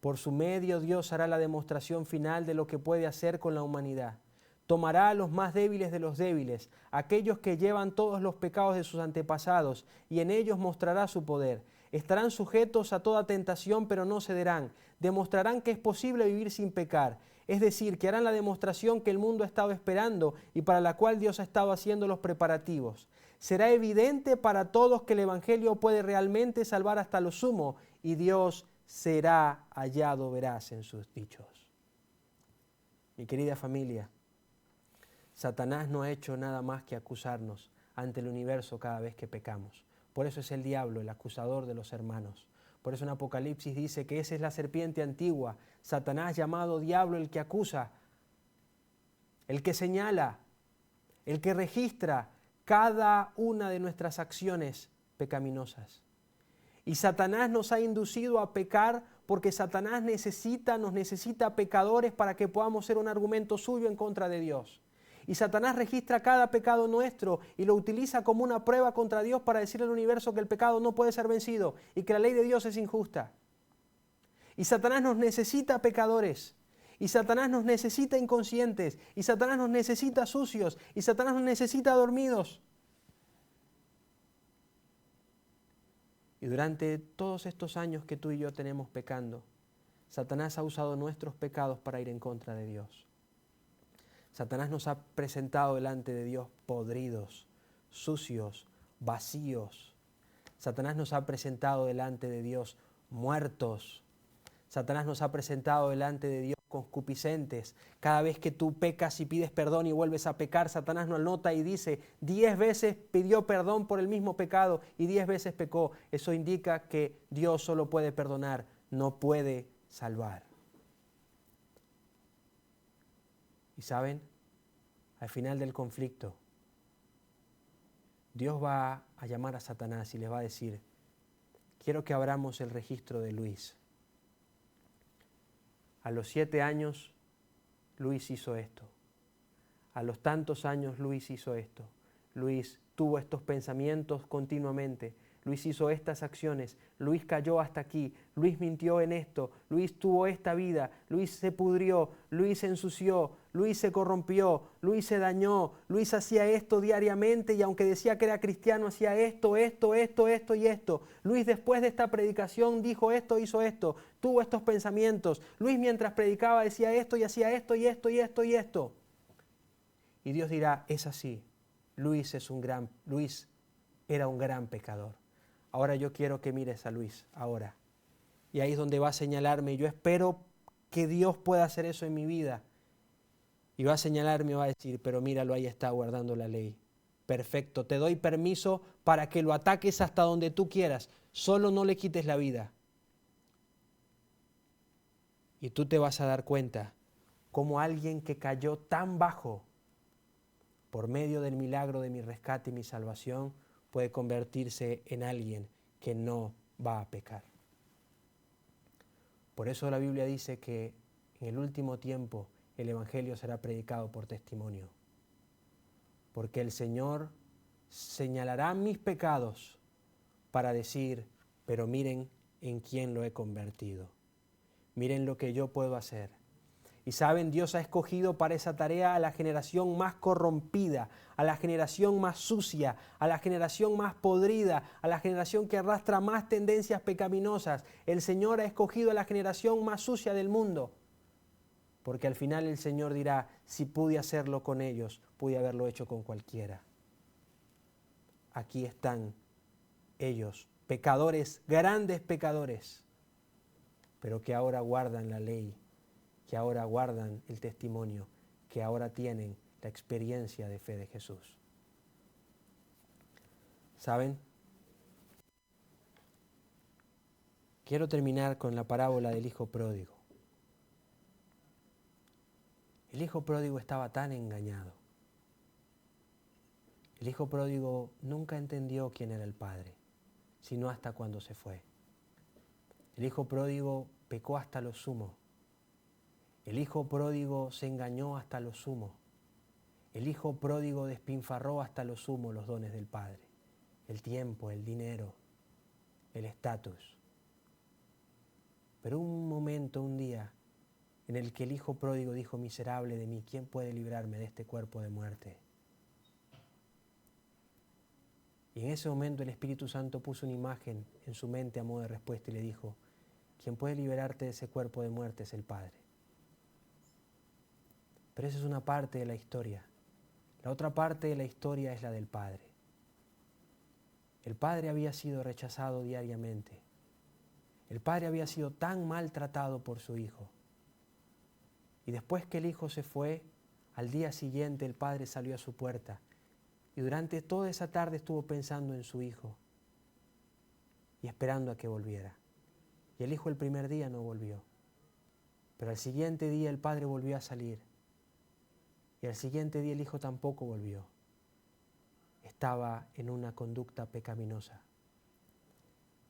Por su medio Dios hará la demostración final de lo que puede hacer con la humanidad. Tomará a los más débiles de los débiles, aquellos que llevan todos los pecados de sus antepasados, y en ellos mostrará su poder. Estarán sujetos a toda tentación, pero no cederán. Demostrarán que es posible vivir sin pecar. Es decir, que harán la demostración que el mundo ha estado esperando y para la cual Dios ha estado haciendo los preparativos. Será evidente para todos que el Evangelio puede realmente salvar hasta lo sumo, y Dios será hallado veraz en sus dichos. Mi querida familia, Satanás no ha hecho nada más que acusarnos ante el universo cada vez que pecamos. Por eso es el diablo, el acusador de los hermanos. Por eso en Apocalipsis dice que esa es la serpiente antigua, Satanás llamado diablo, el que acusa, el que señala, el que registra cada una de nuestras acciones pecaminosas. Y Satanás nos ha inducido a pecar porque Satanás nos necesita pecadores para que podamos ser un argumento suyo en contra de Dios. Y Satanás registra cada pecado nuestro y lo utiliza como una prueba contra Dios para decirle al universo que el pecado no puede ser vencido y que la ley de Dios es injusta. Y Satanás nos necesita pecadores. Y Satanás nos necesita inconscientes. Y Satanás nos necesita sucios. Y Satanás nos necesita dormidos. Y durante todos estos años que tú y yo tenemos pecando, Satanás ha usado nuestros pecados para ir en contra de Dios. Satanás nos ha presentado delante de Dios podridos, sucios, vacíos. Satanás nos ha presentado delante de Dios muertos. Satanás nos ha presentado delante de Dios concupiscentes. Cada vez que tú pecas y pides perdón y vuelves a pecar, Satanás nos anota y dice 10 veces pidió perdón por el mismo pecado y 10 veces pecó. Eso indica que Dios solo puede perdonar, no puede salvar. Y saben, al final del conflicto, Dios va a llamar a Satanás y le va a decir, quiero que abramos el registro de Luis. A los 7 años, Luis hizo esto. A los tantos años, Luis hizo esto. Luis tuvo estos pensamientos continuamente. Luis hizo estas acciones. Luis cayó hasta aquí. Luis mintió en esto. Luis tuvo esta vida. Luis se pudrió. Luis se ensució. Luis se corrompió. Luis se dañó. Luis hacía esto diariamente y aunque decía que era cristiano, hacía esto y esto. Luis después de esta predicación dijo esto, hizo esto. Tuvo estos pensamientos. Luis mientras predicaba decía esto y hacía esto y esto y esto y esto. Y Dios dirá, es así. Luis era un gran pecador. Ahora yo quiero que mires a Luis, ahora. Y ahí es donde va a señalarme. Yo espero que Dios pueda hacer eso en mi vida. Y va a señalarme y va a decir, pero míralo, ahí está guardando la ley. perfecto. Te doy permiso para que lo ataques hasta donde tú quieras. Solo no le quites la vida. Y tú te vas a dar cuenta cómo alguien que cayó tan bajo, por medio del milagro de mi rescate y mi salvación, puede convertirse en alguien que no va a pecar. Por eso la Biblia dice que en el último tiempo el Evangelio será predicado por testimonio. Porque el Señor señalará mis pecados para decir, pero miren en quién lo he convertido. Miren lo que yo puedo hacer. Y saben, Dios ha escogido para esa tarea a la generación más corrompida, a la generación más sucia, a la generación más podrida, a la generación que arrastra más tendencias pecaminosas. El Señor ha escogido a la generación más sucia del mundo. Porque al final el Señor dirá, si pude hacerlo con ellos, pude haberlo hecho con cualquiera. Aquí están ellos, pecadores, grandes pecadores, pero que ahora guardan la ley, que ahora guardan el testimonio, que ahora tienen la experiencia de fe de Jesús. ¿Saben? Quiero terminar con la parábola del hijo pródigo. El hijo pródigo estaba tan engañado. El hijo pródigo nunca entendió quién era el padre, sino hasta cuando se fue. El hijo pródigo pecó hasta lo sumo. El hijo pródigo se engañó hasta lo sumo. El hijo pródigo despilfarró hasta lo sumo los dones del Padre. El tiempo, el dinero, el estatus. Pero un momento, un día, en el que el hijo pródigo dijo, miserable de mí, ¿quién puede librarme de este cuerpo de muerte? Y en ese momento el Espíritu Santo puso una imagen en su mente a modo de respuesta y le dijo, quien puede liberarte de ese cuerpo de muerte es el Padre. Pero esa es una parte de la historia. La otra parte de la historia es la del Padre. El Padre había sido rechazado diariamente. El Padre había sido tan maltratado por su Hijo. Y después que el Hijo se fue, al día siguiente el Padre salió a su puerta. Y durante toda esa tarde estuvo pensando en su Hijo y esperando a que volviera. Y el Hijo el primer día no volvió. Pero al siguiente día el Padre volvió a salir. Y al siguiente día el Hijo tampoco volvió. Estaba en una conducta pecaminosa.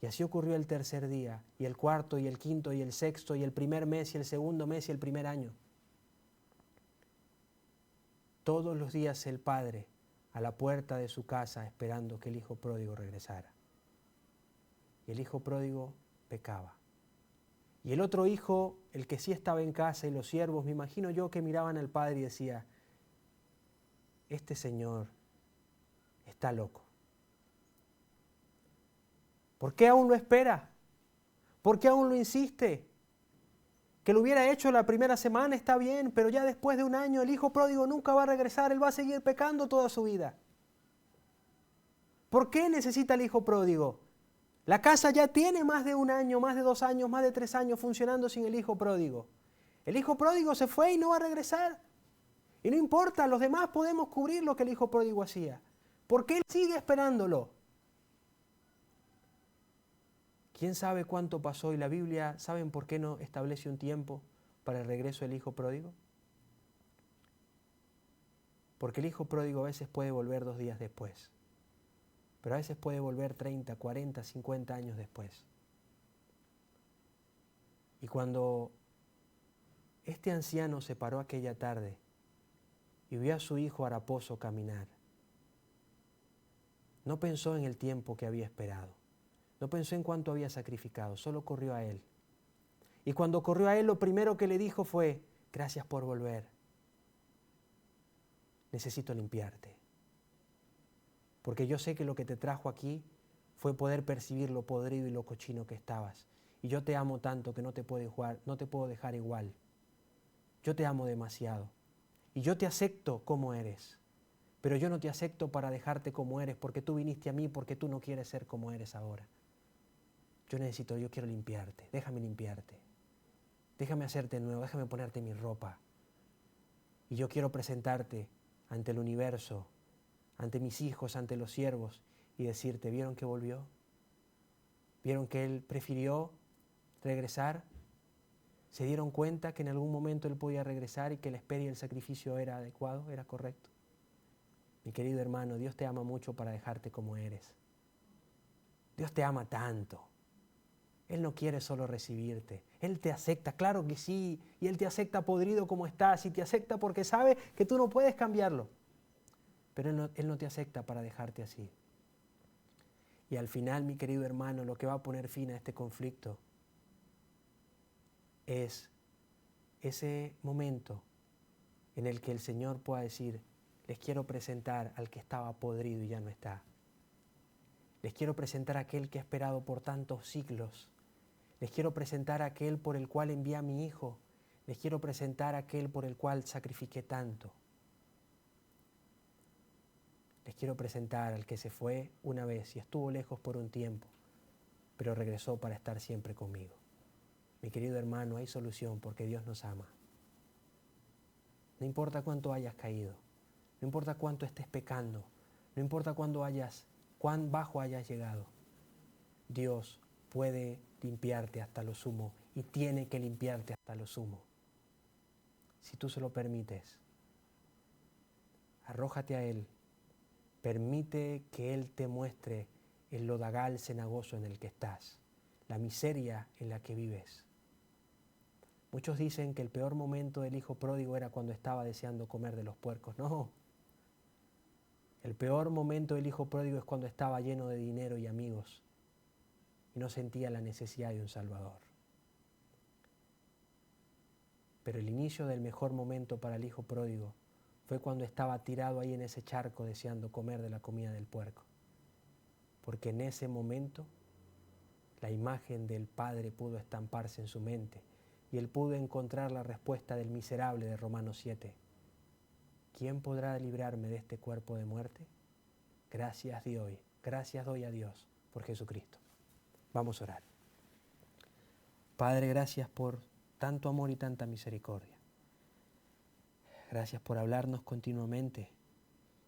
Y así ocurrió el tercer día, y el cuarto, y el quinto, y el sexto, y el primer mes, y el segundo mes, y el primer año. Todos los días el Padre a la puerta de su casa esperando que el hijo pródigo regresara. Y el hijo pródigo pecaba. Y el otro hijo, el que sí estaba en casa, y los siervos, me imagino yo que miraban al Padre y decía, este señor está loco. ¿Por qué aún lo espera? ¿Por qué aún lo insiste? Que lo hubiera hecho la primera semana está bien, pero ya después de un año el hijo pródigo nunca va a regresar, él va a seguir pecando toda su vida. ¿Por qué necesita el hijo pródigo? La casa ya tiene más de un año, más de 2 años, más de 3 años funcionando sin el hijo pródigo. El hijo pródigo se fue y no va a regresar. Y no importa, los demás podemos cubrir lo que el hijo pródigo hacía. ¿Por qué él sigue esperándolo? ¿Quién sabe cuánto pasó? Y la Biblia, ¿saben por qué no establece un tiempo para el regreso del hijo pródigo? Porque el hijo pródigo a veces puede volver 2 días después, pero a veces puede volver 30, 40, 50 años después. Y cuando este anciano se paró aquella tarde y vio a su hijo haraposo caminar, no pensó en el tiempo que había esperado. No pensó en cuánto había sacrificado, solo corrió a él. Y cuando corrió a él, lo primero que le dijo fue, gracias por volver. Necesito limpiarte. Porque yo sé que lo que te trajo aquí fue poder percibir lo podrido y lo cochino que estabas. Y yo te amo tanto que no te puedo dejar igual. Yo te amo demasiado. Y yo te acepto como eres. Pero yo no te acepto para dejarte como eres, porque tú viniste a mí, porque tú no quieres ser como eres ahora. Yo quiero limpiarte, déjame limpiarte. Déjame hacerte nuevo, déjame ponerte mi ropa. Y yo quiero presentarte ante el universo, ante mis hijos, ante los siervos, y decirte, ¿vieron que volvió? ¿Vieron que Él prefirió regresar? ¿Se dieron cuenta que en algún momento Él podía regresar y que la espera y el sacrificio era adecuado, era correcto? Mi querido hermano, Dios te ama mucho para dejarte como eres. Dios te ama tanto. Él no quiere solo recibirte. Él te acepta, claro que sí. Y Él te acepta podrido como estás. Y te acepta porque sabe que tú no puedes cambiarlo. Pero Él no te acepta para dejarte así. Y al final, mi querido hermano, lo que va a poner fin a este conflicto es ese momento en el que el Señor pueda decir, les quiero presentar al que estaba podrido y ya no está. Les quiero presentar a aquel que he esperado por tantos siglos. Les quiero presentar a aquel por el cual envié a mi Hijo. Les quiero presentar a aquel por el cual sacrifiqué tanto. Les quiero presentar al que se fue una vez y estuvo lejos por un tiempo, pero regresó para estar siempre conmigo. Mi querido hermano, hay solución porque Dios nos ama. No importa cuánto hayas caído, no importa cuánto estés pecando, no importa cuán bajo hayas llegado, Dios puede limpiarte hasta lo sumo y tiene que limpiarte hasta lo sumo. Si tú se lo permites, arrójate a Él, permite que Él te muestre el lodagal cenagoso en el que estás, la miseria en la que vives. Muchos dicen que el peor momento del hijo pródigo era cuando estaba deseando comer de los puercos. No. El peor momento del hijo pródigo es cuando estaba lleno de dinero y amigos y no sentía la necesidad de un Salvador. Pero el inicio del mejor momento para el hijo pródigo fue cuando estaba tirado ahí en ese charco deseando comer de la comida del puerco. Porque en ese momento la imagen del Padre pudo estamparse en su mente y él pudo encontrar la respuesta del miserable de Romanos 7. ¿Quién podrá librarme de este cuerpo de muerte? Gracias doy a Dios por Jesucristo. Vamos a orar. Padre, gracias por tanto amor y tanta misericordia. Gracias por hablarnos continuamente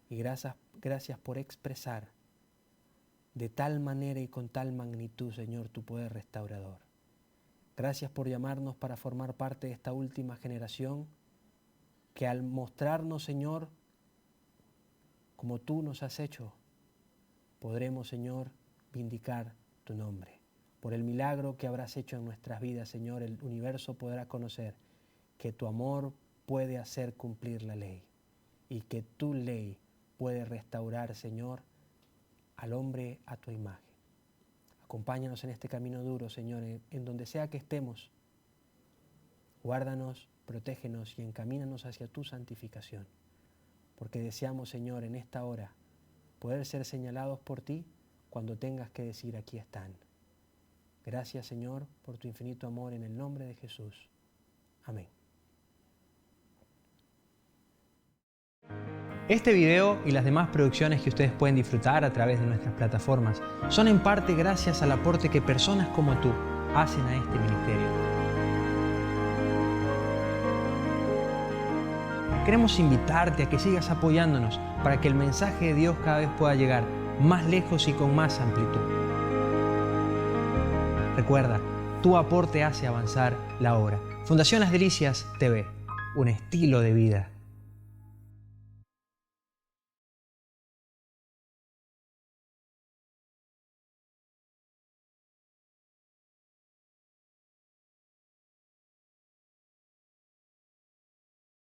y gracias por expresar de tal manera y con tal magnitud, Señor, tu poder restaurador. Gracias por llamarnos para formar parte de esta última generación que al mostrarnos, Señor, como tú nos has hecho, podremos, Señor, vindicar tu nombre. Por el milagro que habrás hecho en nuestras vidas, Señor, el universo podrá conocer que tu amor puede hacer cumplir la ley y que tu ley puede restaurar, Señor, al hombre a tu imagen. Acompáñanos en este camino duro, Señor, en donde sea que estemos. Guárdanos, protégenos y encamínanos hacia tu santificación. Porque deseamos, Señor, en esta hora poder ser señalados por ti cuando tengas que decir aquí están. Gracias, Señor, por tu infinito amor en el nombre de Jesús. Amén. Este video y las demás producciones que ustedes pueden disfrutar a través de nuestras plataformas son en parte gracias al aporte que personas como tú hacen a este ministerio. Queremos invitarte a que sigas apoyándonos para que el mensaje de Dios cada vez pueda llegar más lejos y con más amplitud. Recuerda, tu aporte hace avanzar la obra. Fundación Las Delicias TV, un estilo de vida.